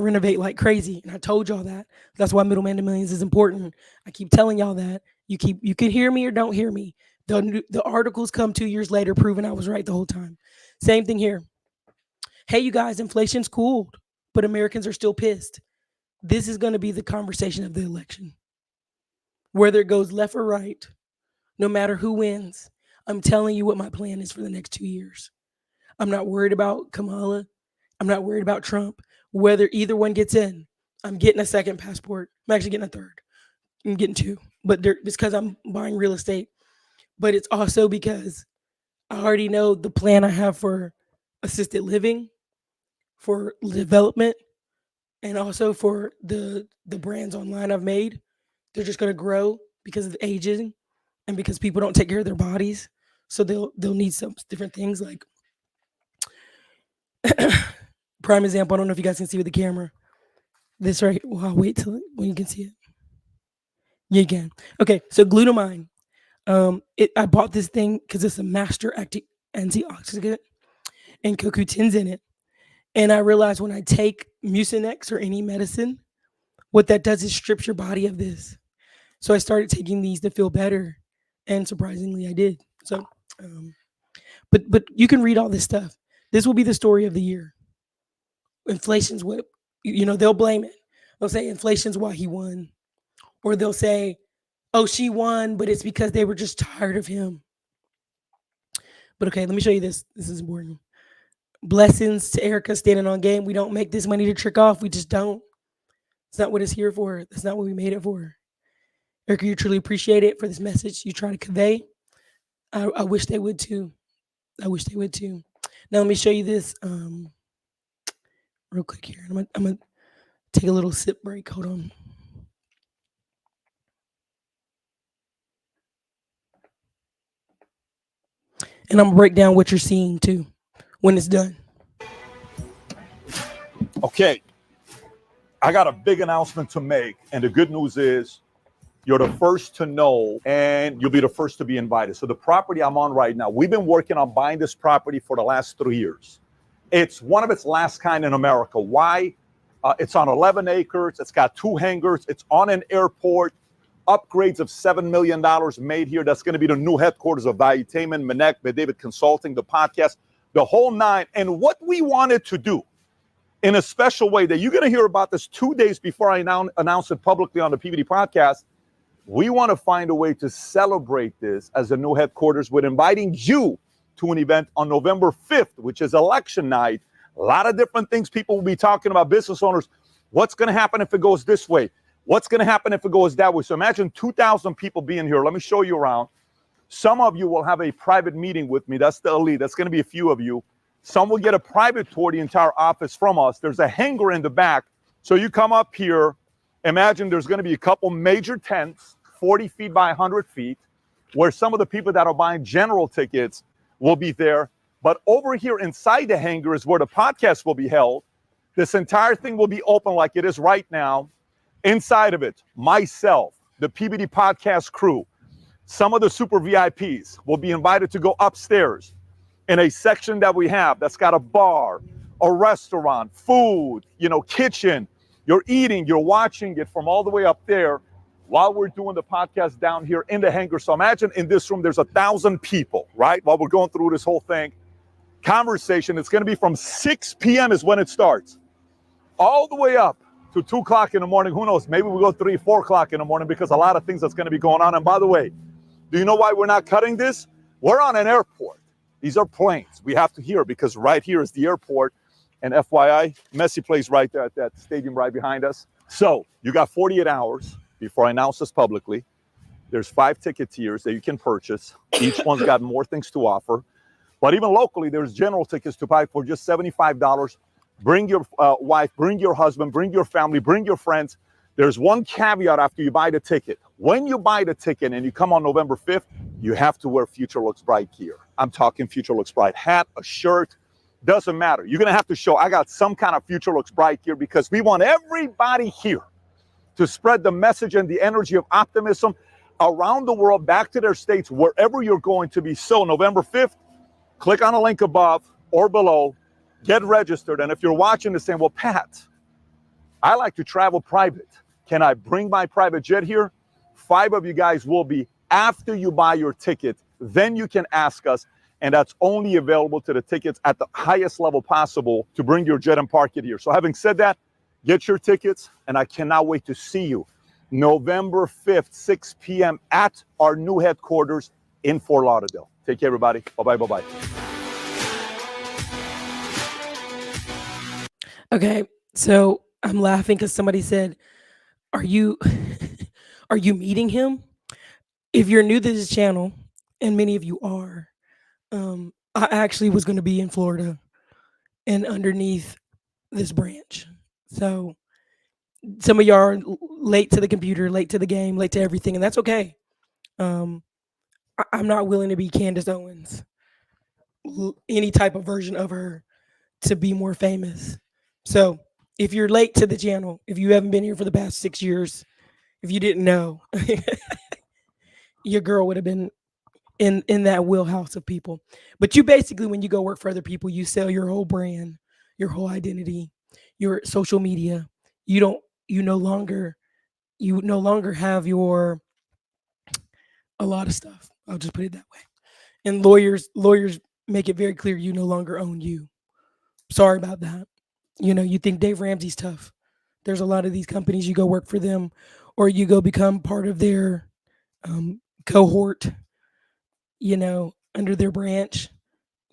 renovate like crazy, and I told y'all that. That's why Middleman to Millions is important. I keep telling y'all that. You can hear me or don't hear me. The articles come 2 years later, proving I was right the whole time. Same thing here. Hey, you guys, inflation's cooled, but Americans are still pissed. This is going to be the conversation of the election. Whether it goes left or right, no matter who wins, I'm telling you what my plan is for the next 2 years. I'm not worried about Kamala. I'm not worried about Trump. Whether either one gets in, I'm getting a second passport. I'm actually getting a third. I'm getting two, but it's because I'm buying real estate. But it's also because I already know the plan I have for assisted living, for development, and also for the brands online I've made. They're just going to grow because of aging and because people don't take care of their bodies. So they'll need some different things like prime example. I don't know if you guys can see with the camera. This right. Well, I'll wait till when you can see it. Yeah, you can. Okay, so glutamine. I bought this thing because it's a master antioxidant and CoQ10's in it. And I realized when I take Mucinex or any medicine, what that does is strips your body of this. So I started taking these to feel better, and surprisingly, I did. So, but you can read all this stuff. This will be the story of the year. Inflation's what they'll blame it. They'll say inflation's why he won, or they'll say, oh, she won, but it's because they were just tired of him. But okay, let me show you this. This is important. Blessings to Erica standing on game. We don't make this money to trick off. We just don't. It's not what it's here for. That's not what we made it for. Erica, you truly appreciate it for this message you try to convey. I wish they would too. I wish they would too. Now let me show you this real quick here. I'm gonna take a little sip break. Hold on. And I'm gonna break down what you're seeing too when it's done. Okay, I got a big announcement to make, and the good news is you're the first to know, and you'll be the first to be invited. So the property I'm on right now, we've been working on buying this property for the last 3 years. It's one of its last kind in America. Why? It's on 11 acres. It's got 2 hangars. It's on an airport. Upgrades of $7 million made here. That's going to be the new headquarters of Valuetainment, Manek, David Consulting, the podcast, the whole nine. And what we wanted to do in a special way that you're going to hear about this 2 days before I announce it publicly on the PVD podcast, we want to find a way to celebrate this as the new headquarters with inviting you to an event on November 5th, which is election night. A lot of different things people will be talking about, business owners. What's going to happen if it goes this way? What's going to happen if it goes that way? So imagine 2,000 people being here. Let me show you around. Some of you will have a private meeting with me. That's the elite. That's going to be a few of you. Some will get a private tour of the entire office from us. There's a hangar in the back. So you come up here. Imagine there's going to be a couple major tents, 40 feet by 100 feet, where some of the people that are buying general tickets will be there. But over here inside the hangar is where the podcast will be held. This entire thing will be open like it is right now. Inside of it, myself, the PBD podcast crew, some of the super VIPs will be invited to go upstairs in a section that we have that's got a bar, a restaurant, food, kitchen. You're eating, you're watching it from all the way up there while we're doing the podcast down here in the hangar. So imagine in this room, there's 1,000 people, right? While we're going through this whole thing. Conversation, it's going to be from 6 p.m. is when it starts, all the way up to 2 o'clock in the morning. Who knows? Maybe we'll go 3, 4 o'clock in the morning because a lot of things that's going to be going on. And by the way, do you know why we're not cutting this? We're on an airport. These are planes. We have to hear because right here is the airport. And FYI, Messi plays right there at that stadium right behind us. So you got 48 hours before I announce this publicly. There's 5 ticket tiers that you can purchase. Each one's got more things to offer. But even locally, there's general tickets to buy for just $75. Bring your wife, bring your husband, bring your family, bring your friends. There's one caveat after you buy the ticket. When you buy the ticket and you come on November 5th, you have to wear Future Looks Bright gear. I'm talking Future Looks Bright hat, a shirt, doesn't matter. You're going to have to show I got some kind of Future Looks Bright gear because we want everybody here to spread the message and the energy of optimism around the world, back to their states, wherever you're going to be. So November 5th, click on a link above or below, get registered. And if you're watching this saying, well, Pat, I like to travel private. Can I bring my private jet here? 5 of you guys will be after you buy your ticket. Then you can ask us. And that's only available to the tickets at the highest level possible to bring your jet and park it here. So having said that, get your tickets. And I cannot wait to see you November 5th, 6 p.m. at our new headquarters in Fort Lauderdale. Take care, everybody. Bye-bye, bye-bye. Okay, so I'm laughing because somebody said, are you are you meeting him? If you're new to this channel, and many of you are, I actually was going to be in Florida and underneath this branch. So some of y'all are late to the computer, late to the game, late to everything, and that's okay. I'm not willing to be Candace Owens, any type of version of her, to be more famous. So if you're late to the channel, if you haven't been here for the past 6 years, if you didn't know, your girl would have been in that wheelhouse of people. But you basically, when you go work for other people, you sell your whole brand, your whole identity, your social media. You no longer have a lot of stuff. I'll just put it that way. And lawyers make it very clear you no longer own you. Sorry about that. You think Dave Ramsey's tough. There's a lot of these companies, you go work for them or you go become part of their cohort, under their branch.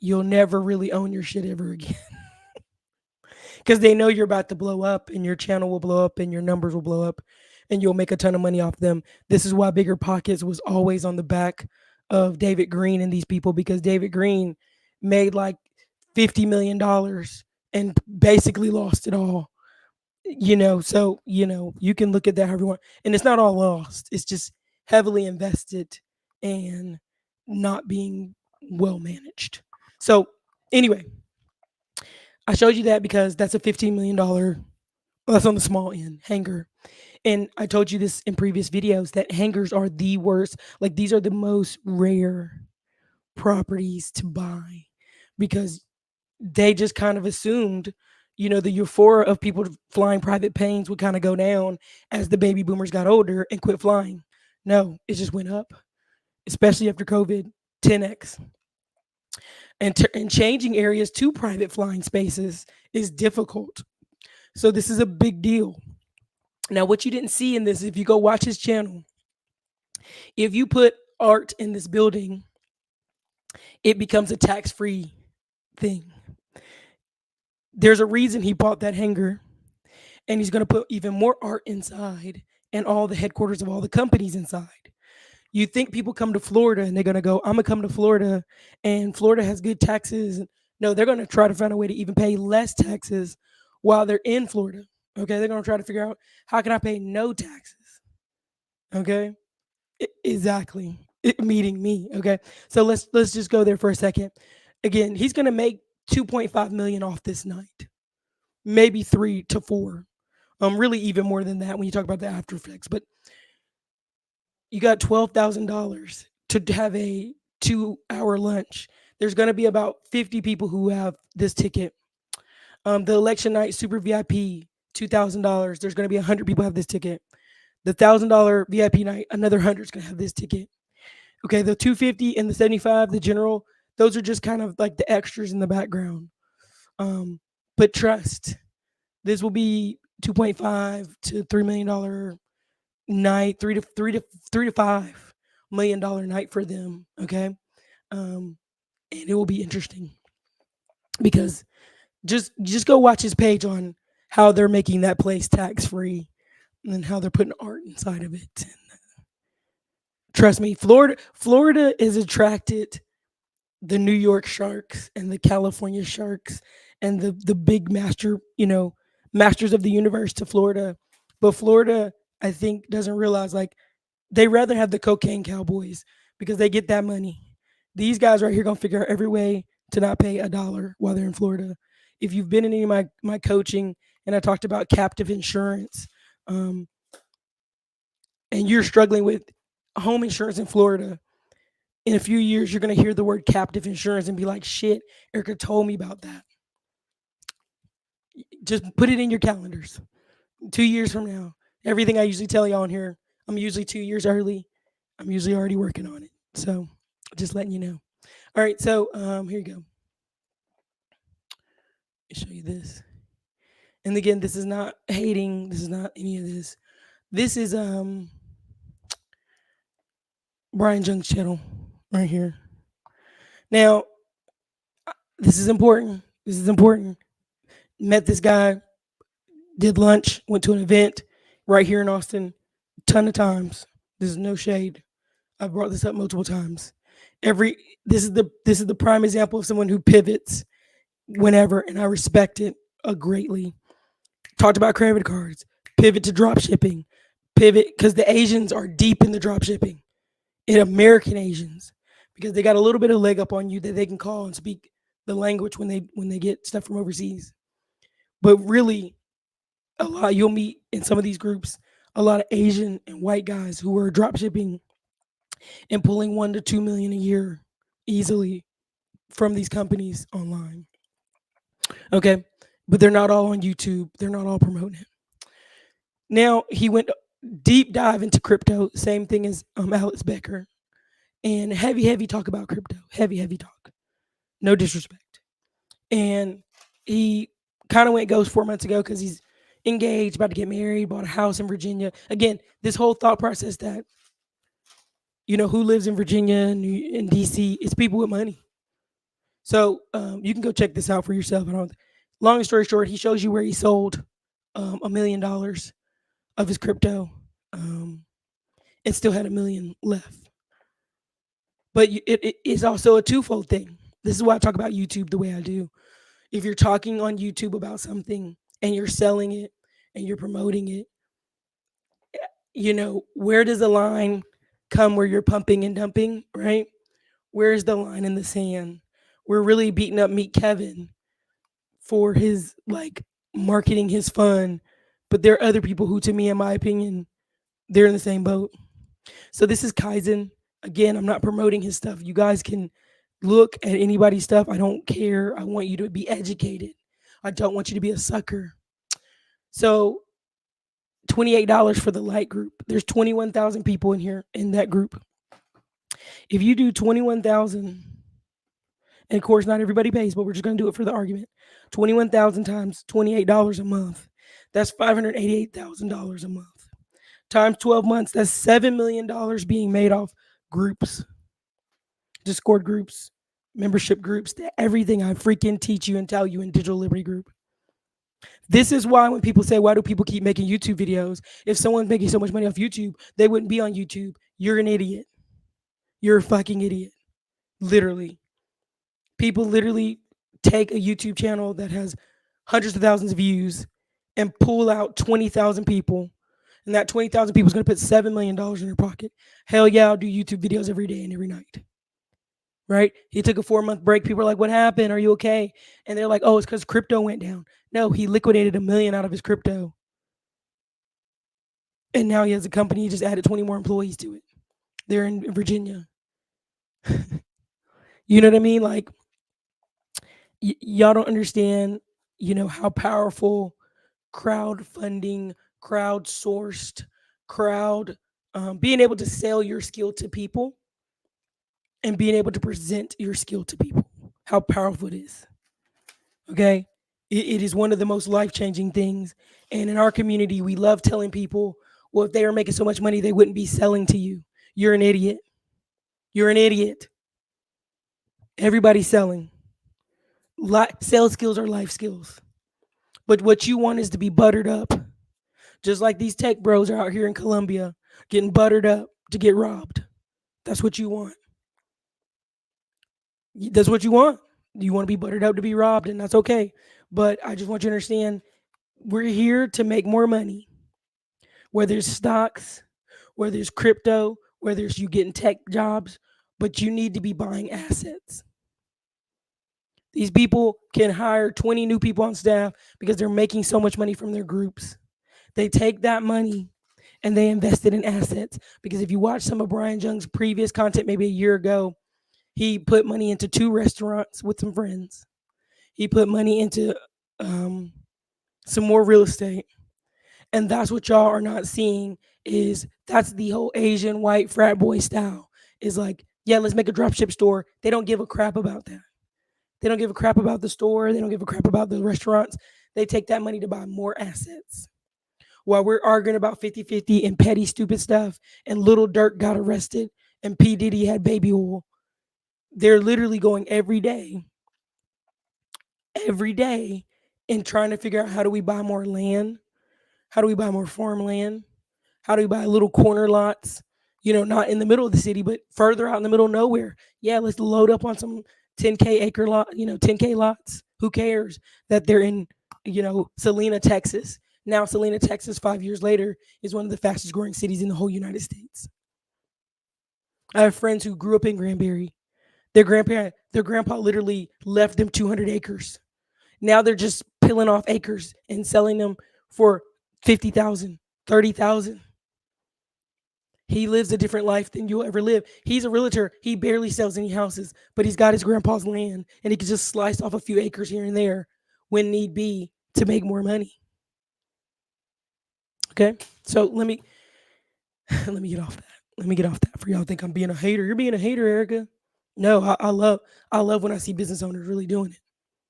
You'll never really own your shit ever again. Because they know you're about to blow up and your channel will blow up and your numbers will blow up and you'll make a ton of money off them. This is why Bigger Pockets was always on the back of David Green and these people, because David Green made like $50 million and basically lost it all. So, you can look at that however you want. And it's not all lost. It's just heavily invested and not being well managed. So anyway, I showed you that because that's a $15 million, that's on the small end, hangar. And I told you this in previous videos that hangars are the worst. Like, these are the most rare properties to buy because they just kind of assumed, the euphoria of people flying private planes would kind of go down as the baby boomers got older and quit flying. No, it just went up, especially after COVID, 10x. And changing areas to private flying spaces is difficult. So this is a big deal. Now, what you didn't see in this, if you go watch his channel, if you put art in this building, it becomes a tax-free thing. There's a reason he bought that hangar, and he's going to put even more art inside and all the headquarters of all the companies inside. You think people come to Florida and they're going to go, I'm going to come to Florida and Florida has good taxes. No, they're going to try to find a way to even pay less taxes while they're in Florida. Okay, they're going to try to figure out, how can I pay no taxes? Okay, exactly. Meeting me. Okay, so let's just go there for a second. Again, he's going to make 2.5 million off this night, maybe 3 to 4. Really even more than that when you talk about the after effects. But you got $12,000 to have a 2-hour lunch. There's going to be about 50 people who have this ticket. The election night super VIP, $2,000. There's going to be 100 people have this ticket. The $1,000 VIP night, another 100 is going to have this ticket. Okay, the 250 and the 75, the general, those are just kind of like the extras in the background. But trust, this will be 2.5 to $3 million night, $3 to $5 million night for them. Okay, and it will be interesting because just go watch his page on how they're making that place tax free and how they're putting art inside of it. And trust me, Florida has attracted the New York Sharks and the California Sharks and the big masters of the universe to Florida. But Florida, I think, doesn't realize like they rather have the cocaine cowboys because they get that money. These guys right here gonna figure out every way to not pay a dollar while they're in Florida. If you've been in any of my coaching and I talked about captive insurance, and you're struggling with home insurance in Florida, in a few years, you're going to hear the word captive insurance and be like, shit, Erica told me about that. Just put it in your calendars. 2 years from now, everything I usually tell y'all on here, I'm usually 2 years early. I'm usually already working on it. So just letting you know. All right. So here you go. Let me show you this. And again, this is not hating. This is not any of this. This is Brian Jung's channel right here. Now, this is important. This is important. Met this guy, did lunch, went to an event right here in Austin, ton of times. This is no shade. I've brought this up multiple times. This is the prime example of someone who pivots whenever, and I respect it greatly. Talked about credit cards, pivot to drop shipping, pivot because the Asians are deep in the drop shipping, in American Asians, because they got a little bit of leg up on you that they can call and speak the language when they get stuff from overseas. But really, a lot you'll meet in some of these groups a lot of Asian and white guys who are drop shipping and pulling 1 to 2 million a year easily from these companies online. Okay, but they're not all on YouTube. They're not all promoting it. Now he went deep dive into crypto. Same thing as Alex Becker, and heavy talk about crypto. Heavy talk. No disrespect. And he kind of went ghost 4 months ago because he's engaged, about to get married, bought a house in Virginia. Again, this whole thought process that, who lives in Virginia and in DC, it's people with money. So you can go check this out for yourself. Long story short, he shows you where he sold $1 million of his crypto and still had $1 million left. But it is also a twofold thing. This is why I talk about YouTube the way I do. If you're talking on YouTube about something and you're selling it and you're promoting it, where does the line come where you're pumping and dumping, right? Where's the line in the sand? We're really beating up Meet Kevin for his marketing his fun, but there are other people who, to me, in my opinion, they're in the same boat. So this is Kaizen. Again, I'm not promoting his stuff. You guys can look at anybody's stuff. I don't care. I want you to be educated. I don't want you to be a sucker. So $28 for the light group. There's 21,000 people in here in that group. If you do 21,000, and of course not everybody pays, but we're just going to do it for the argument. 21,000 times $28 a month. That's $588,000 a month. Times 12 months, that's $7 million being made off groups, Discord groups, membership groups, everything I freaking teach you and tell you in Digital Liberty Group. This is why when people say, why do people keep making YouTube videos? If someone's making so much money off YouTube, they wouldn't be on YouTube. You're an idiot. You're a fucking idiot. Literally. People literally take a YouTube channel that has hundreds of thousands of views and pull out 20,000 people. And that 20,000 people is going to put $7 million in their pocket. Hell yeah, I'll do YouTube videos every day and every night. Right? He took a 4-month break. People are like, what happened? Are you okay? And they're like, oh, it's because crypto went down. No, he liquidated $1 million out of his crypto. And now he has a company. He just added 20 more employees to it. They're in Virginia. You know what I mean? Like, y'all don't understand how powerful crowdfunding, crowdsourced, being able to sell your skill to people and being able to present your skill to people, how powerful it is. Okay. It is one of the most life changing things. And in our community, we love telling people, well, if they were making so much money, they wouldn't be selling to you. You're an idiot. You're an idiot. Everybody's selling. Sales skills are life skills. But what you want is to be buttered up. Just like these tech bros are out here in Colombia getting buttered up to get robbed. That's what you want. That's what you want. You want to be buttered up to be robbed, and that's okay. But I just want you to understand we're here to make more money. Whether it's stocks, whether it's crypto, whether it's you getting tech jobs, but you need to be buying assets. These people can hire 20 new people on staff because they're making so much money from their groups. They take that money and they invest it in assets. Because if you watch some of Brian Jung's previous content, maybe a year ago, he put money into 2 restaurants with some friends. He put money into some more real estate. And that's what y'all are not seeing is that's the whole Asian white frat boy style. Is like, yeah, let's make a dropship store. They don't give a crap about that. They don't give a crap about the store. They don't give a crap about the restaurants. They take that money to buy more assets. While we're arguing about 50-50 and petty stupid stuff and Little Dirk got arrested and P. Diddy had baby oil, they're literally going every day and trying to figure out how do we buy more land? How do we buy more farmland? How do we buy little corner lots? Not in the middle of the city, but further out in the middle of nowhere. Yeah, let's load up on some 10K acre lot, 10K lots. Who cares that they're in, Salina, Texas? Now Salina, Texas, 5 years later, is one of the fastest growing cities in the whole United States. I have friends who grew up in Granbury. Their grandpa literally left them 200 acres. Now they're just peeling off acres and selling them for 50,000, 30,000. He lives a different life than you'll ever live. He's a realtor. He barely sells any houses, but he's got his grandpa's land and he can just slice off a few acres here and there when need be to make more money. Okay, so let me get off that. Let me get off that for y'all think I'm being a hater. You're being a hater, Erica. No, I love when I see business owners really doing it.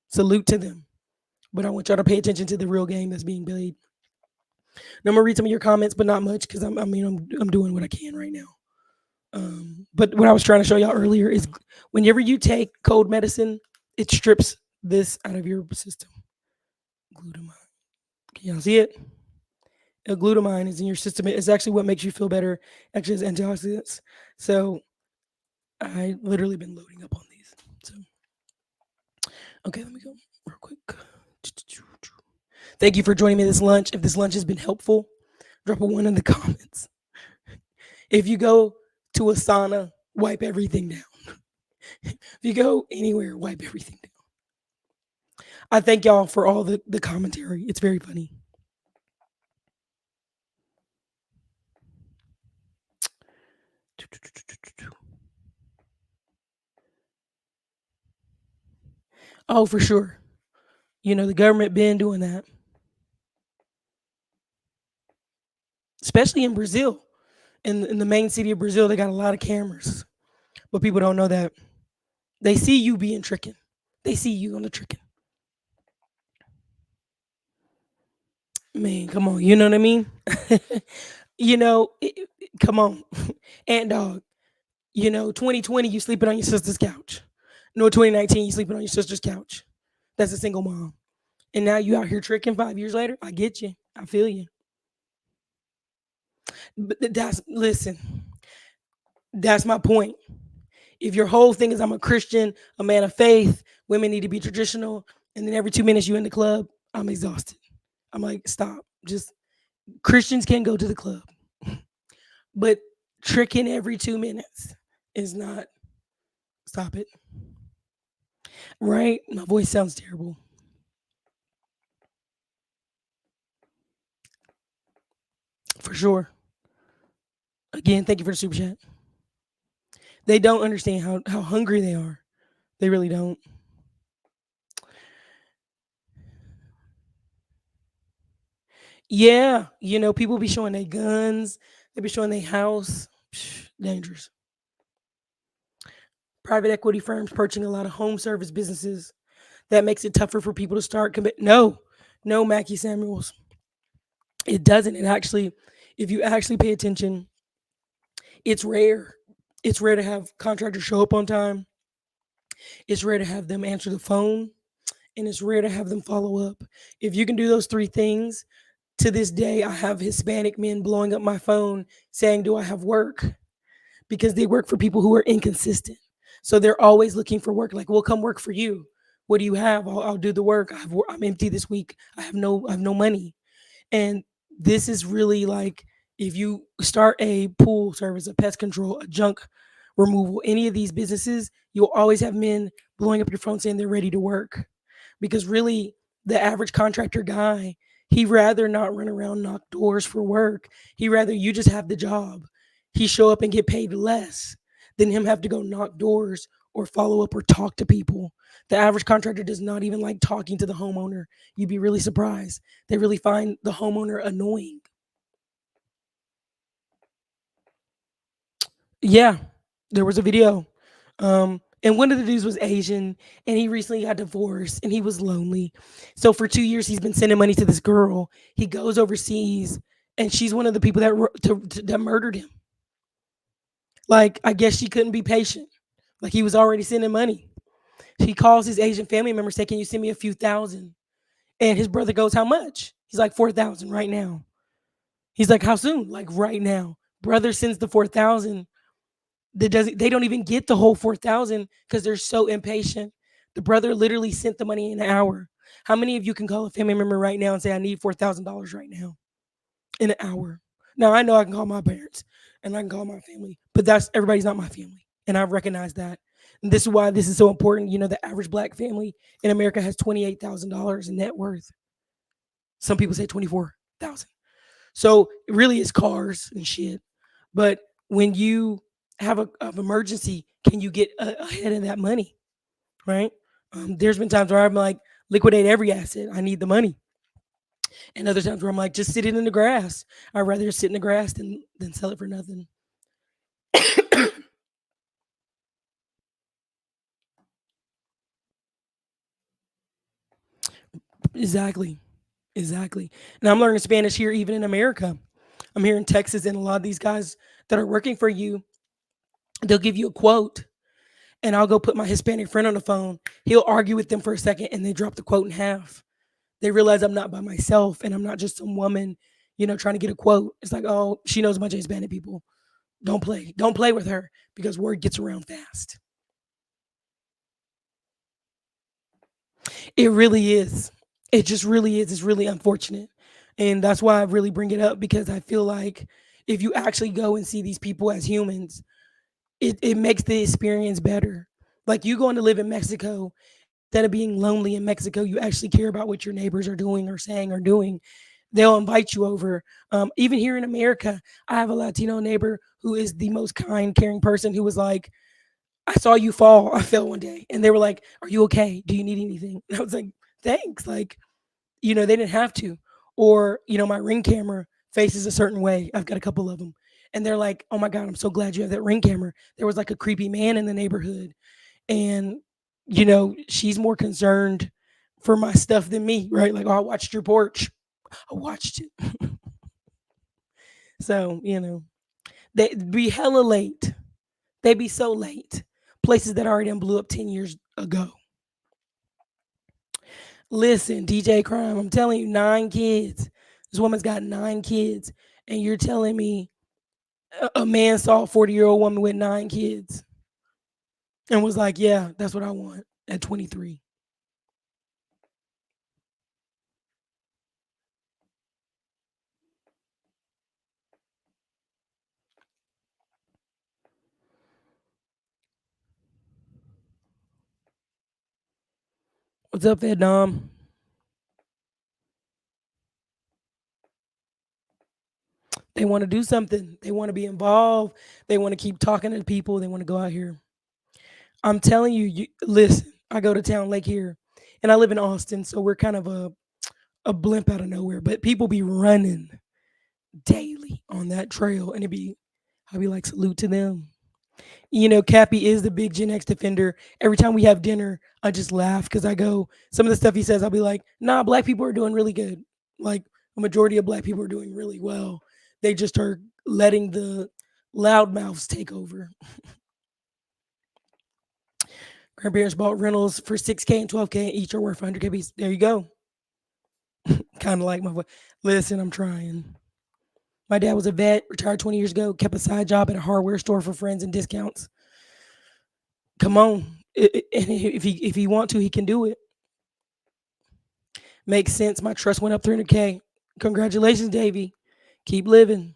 Salute to them. But I want y'all to pay attention to the real game that's being played. Now I'm gonna read some of your comments, but not much because I'm doing what I can right now. But what I was trying to show y'all earlier is whenever you take cold medicine, it strips this out of your system. Glutamine. Can y'all see it? Glutamine is in your system. It's actually what makes you feel better. Actually, it's antioxidants. So I literally been loading up on these. So okay, let me go real quick. Thank you for joining me this lunch. If this lunch has been helpful, drop a 1 in the comments. If you go to a sauna, wipe everything down. If you go anywhere, wipe everything down. I thank y'all for all the commentary. It's very funny. Oh, for sure. The government been doing that. Especially in Brazil. In the main city of Brazil, they got a lot of cameras. But people don't know that. They see you being tricking. They see you on the tricking. Man, come on. You know what I mean? Come on. Ant dog. 2020, you sleeping on your sister's couch. No, 2019, you sleeping on your sister's couch. That's a single mom. And now you out here tricking 5 years later. I get you. I feel you. But listen, that's my point. If your whole thing is I'm a Christian, a man of faith, women need to be traditional, and then every 2 minutes you in the club, I'm exhausted. I'm like, stop. Just Christians can go to the club. But tricking every 2 minutes is not. Stop it. Right? My voice sounds terrible. For sure. Again, thank you for the super chat. They don't understand how hungry they are. They really don't. Yeah, people be showing their guns, they be showing their house. Dangerous. Private equity firms purchasing a lot of home service businesses. That makes it tougher for people to start commit. No, no, Mackie Samuels. It doesn't. It actually, if you actually pay attention, it's rare. It's rare to have contractors show up on time. It's rare to have them answer the phone, and it's rare to have them follow up. If you can do those three things, to this day, I have Hispanic men blowing up my phone saying, "Do I have work?" Because they work for people who are inconsistent. So they're always looking for work. Like, we'll come work for you. What do you have? I'll do the work. I'm empty this week. I have no money. And this is really like, if you start a pool service, a pest control, a junk removal, any of these businesses, you'll always have men blowing up your phone saying they're ready to work. Because really, the average contractor guy, he'd rather not run around knock doors for work. He'd rather you just have the job. He show up and get paid less than him have to go knock doors or follow up or talk to people. The average contractor does not even like talking to the homeowner. You'd be really surprised. They really find the homeowner annoying. Yeah, there was a video. And one of the dudes was Asian, and he recently got divorced, and he was lonely. So for 2 years, he's been sending money to this girl. He goes overseas, and she's one of the people that murdered him. Like, I guess she couldn't be patient. Like, he was already sending money. He calls his Asian family member, say, "Can you send me a few thousand?" And his brother goes, "How much?" He's like, 4,000 right now. He's like, "How soon?" Like, right now. Brother sends the 4,000. They don't even get the whole 4,000 because they're so impatient. The brother literally sent the money in an hour. How many of you can call a family member right now and say, "I need $4,000 right now," in an hour? Now I know I can call my parents and I can call my family, but everybody's not my family, and I recognize that. And this is why this is so important. The average black family in America has $28,000 in net worth. Some people say 24,000. So really, it's cars and shit. But when you have an emergency, can you get ahead of that money? Right? There's been times where I'm like, liquidate every asset. I need the money. And other times where I'm like, just sit it in the grass. I'd rather sit in the grass than sell it for nothing. Exactly. Exactly. And I'm learning Spanish here, even in America. I'm here in Texas, and a lot of these guys that are working for you, they'll give you a quote, and I'll go put my Hispanic friend on the phone. He'll argue with them for a second, and they drop the quote in half. They realize I'm not by myself, and I'm not just some woman, trying to get a quote. It's like, oh, she knows a bunch of Hispanic people. Don't play with her, because word gets around fast. It really is. It just really is. It's really unfortunate. And that's why I really bring it up, because I feel like if you actually go and see these people as humans, it makes the experience better. Like, you going to live in Mexico, instead of being lonely in Mexico, you actually care about what your neighbors are doing or saying or doing. They'll invite you over. Even here in America, I have a Latino neighbor who is the most kind, caring person, who was like, "I saw you fall. I fell one day." And they were like, "Are you okay? Do you need anything?" And I was like, "Thanks." Like, they didn't have to. Or, my Ring camera faces a certain way. I've got a couple of them. And they're like, "Oh my God, I'm so glad you have that Ring camera." There was like a creepy man in the neighborhood. And, she's more concerned for my stuff than me, right? Like, "Oh, I watched your porch. I watched it." So, they be hella late. They be so late. Places that already done blew up 10 years ago. Listen, DJ Crime, I'm telling you, 9 kids. This woman's got 9 kids. And you're telling me a man saw a 40-year-old woman with 9 kids and was like, "Yeah, that's what I want," at 23. What's up, Vietnam? They want to do something. They want to be involved. They want to keep talking to people. They want to go out here. I'm telling you, listen, I go to Town Lake here, and I live in Austin, so we're kind of a blimp out of nowhere, but people be running daily on that trail, and I'd be like, salute to them. Cappy is the big Gen X defender. Every time we have dinner, I just laugh because some of the stuff he says, I'll be like, nah, black people are doing really good. Like, a majority of black people are doing really well. They just are letting the loudmouths take over. Grandparents bought rentals for $6K and $12K, and each are worth $100K. There you go. Kind of like my voice. Listen, I'm trying. My dad was a vet, retired 20 years ago, kept a side job at a hardware store for friends and discounts. Come on. If he want to, he can do it. Makes sense. My trust went up 300K. Congratulations, Davey. Keep living.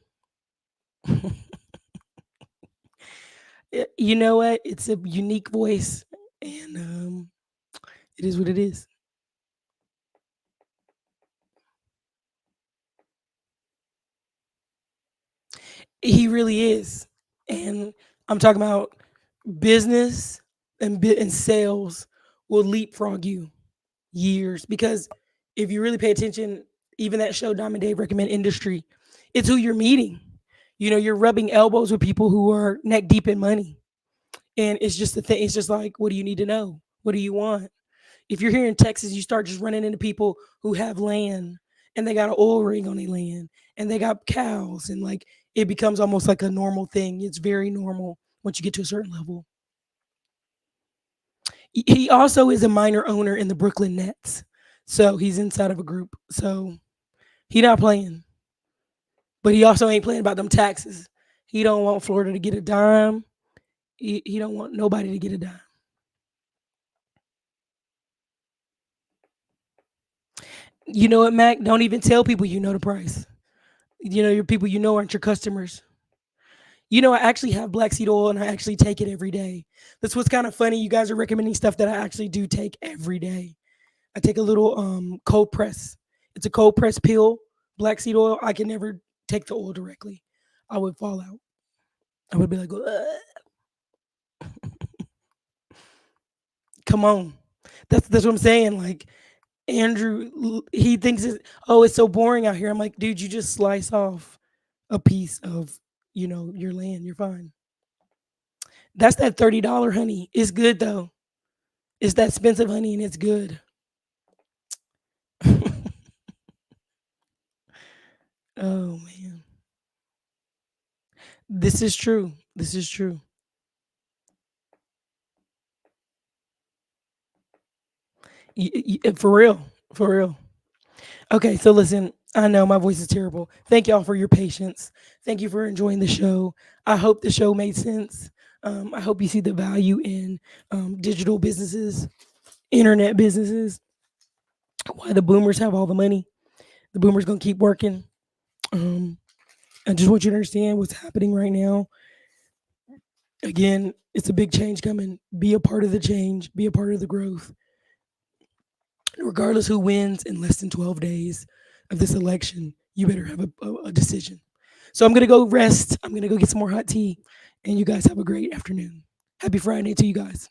You know what? It's a unique voice, and it is what it is. He really is. And I'm talking about business and sales will leapfrog you years, because if you really pay attention, even that show Diamond Dave Recommend Industry, it's who you're meeting. You're rubbing elbows with people who are neck deep in money. And it's just the thing. It's just like, what do you need to know? What do you want? If you're here in Texas, you start just running into people who have land, and they got an oil rig on their land, and they got cows, and like it becomes almost like a normal thing. It's very normal once you get to a certain level. He also is a minor owner in the Brooklyn Nets. So he's inside of a group. So he not playing. But he also ain't playing about them taxes. He don't want Florida to get a dime. He don't want nobody to get a dime. You know what, Mac? Don't even tell people you know the price. Your people aren't your customers. I actually have black seed oil, and I actually take it every day. That's what's kind of funny. You guys are recommending stuff that I actually do take every day. I take a little cold press. It's a cold press pill, black seed oil. I can never take the oil directly. I would fall out. I would be like, ugh. Come on. That's what I'm saying. Like, Andrew, he thinks it's so boring out here. I'm like, dude, you just slice off a piece of, your land. You're fine. That's that $30 honey. It's good though. It's that expensive honey, and it's good. Oh man. This is true. This is true. For real. For real. Okay, so listen, I know my voice is terrible. Thank y'all for your patience. Thank you for enjoying the show. I hope the show made sense. I hope you see the value in digital businesses, internet businesses. Why the boomers have all the money. The boomers gonna keep working. I just want you to understand what's happening right now. Again, it's a big change coming. Be a part of the change. Be a part of the growth. Regardless who wins in less than 12 days of this election, you better have a decision. So I'm going to go rest. I'm going to go get some more hot tea. And you guys have a great afternoon. Happy Friday to you guys.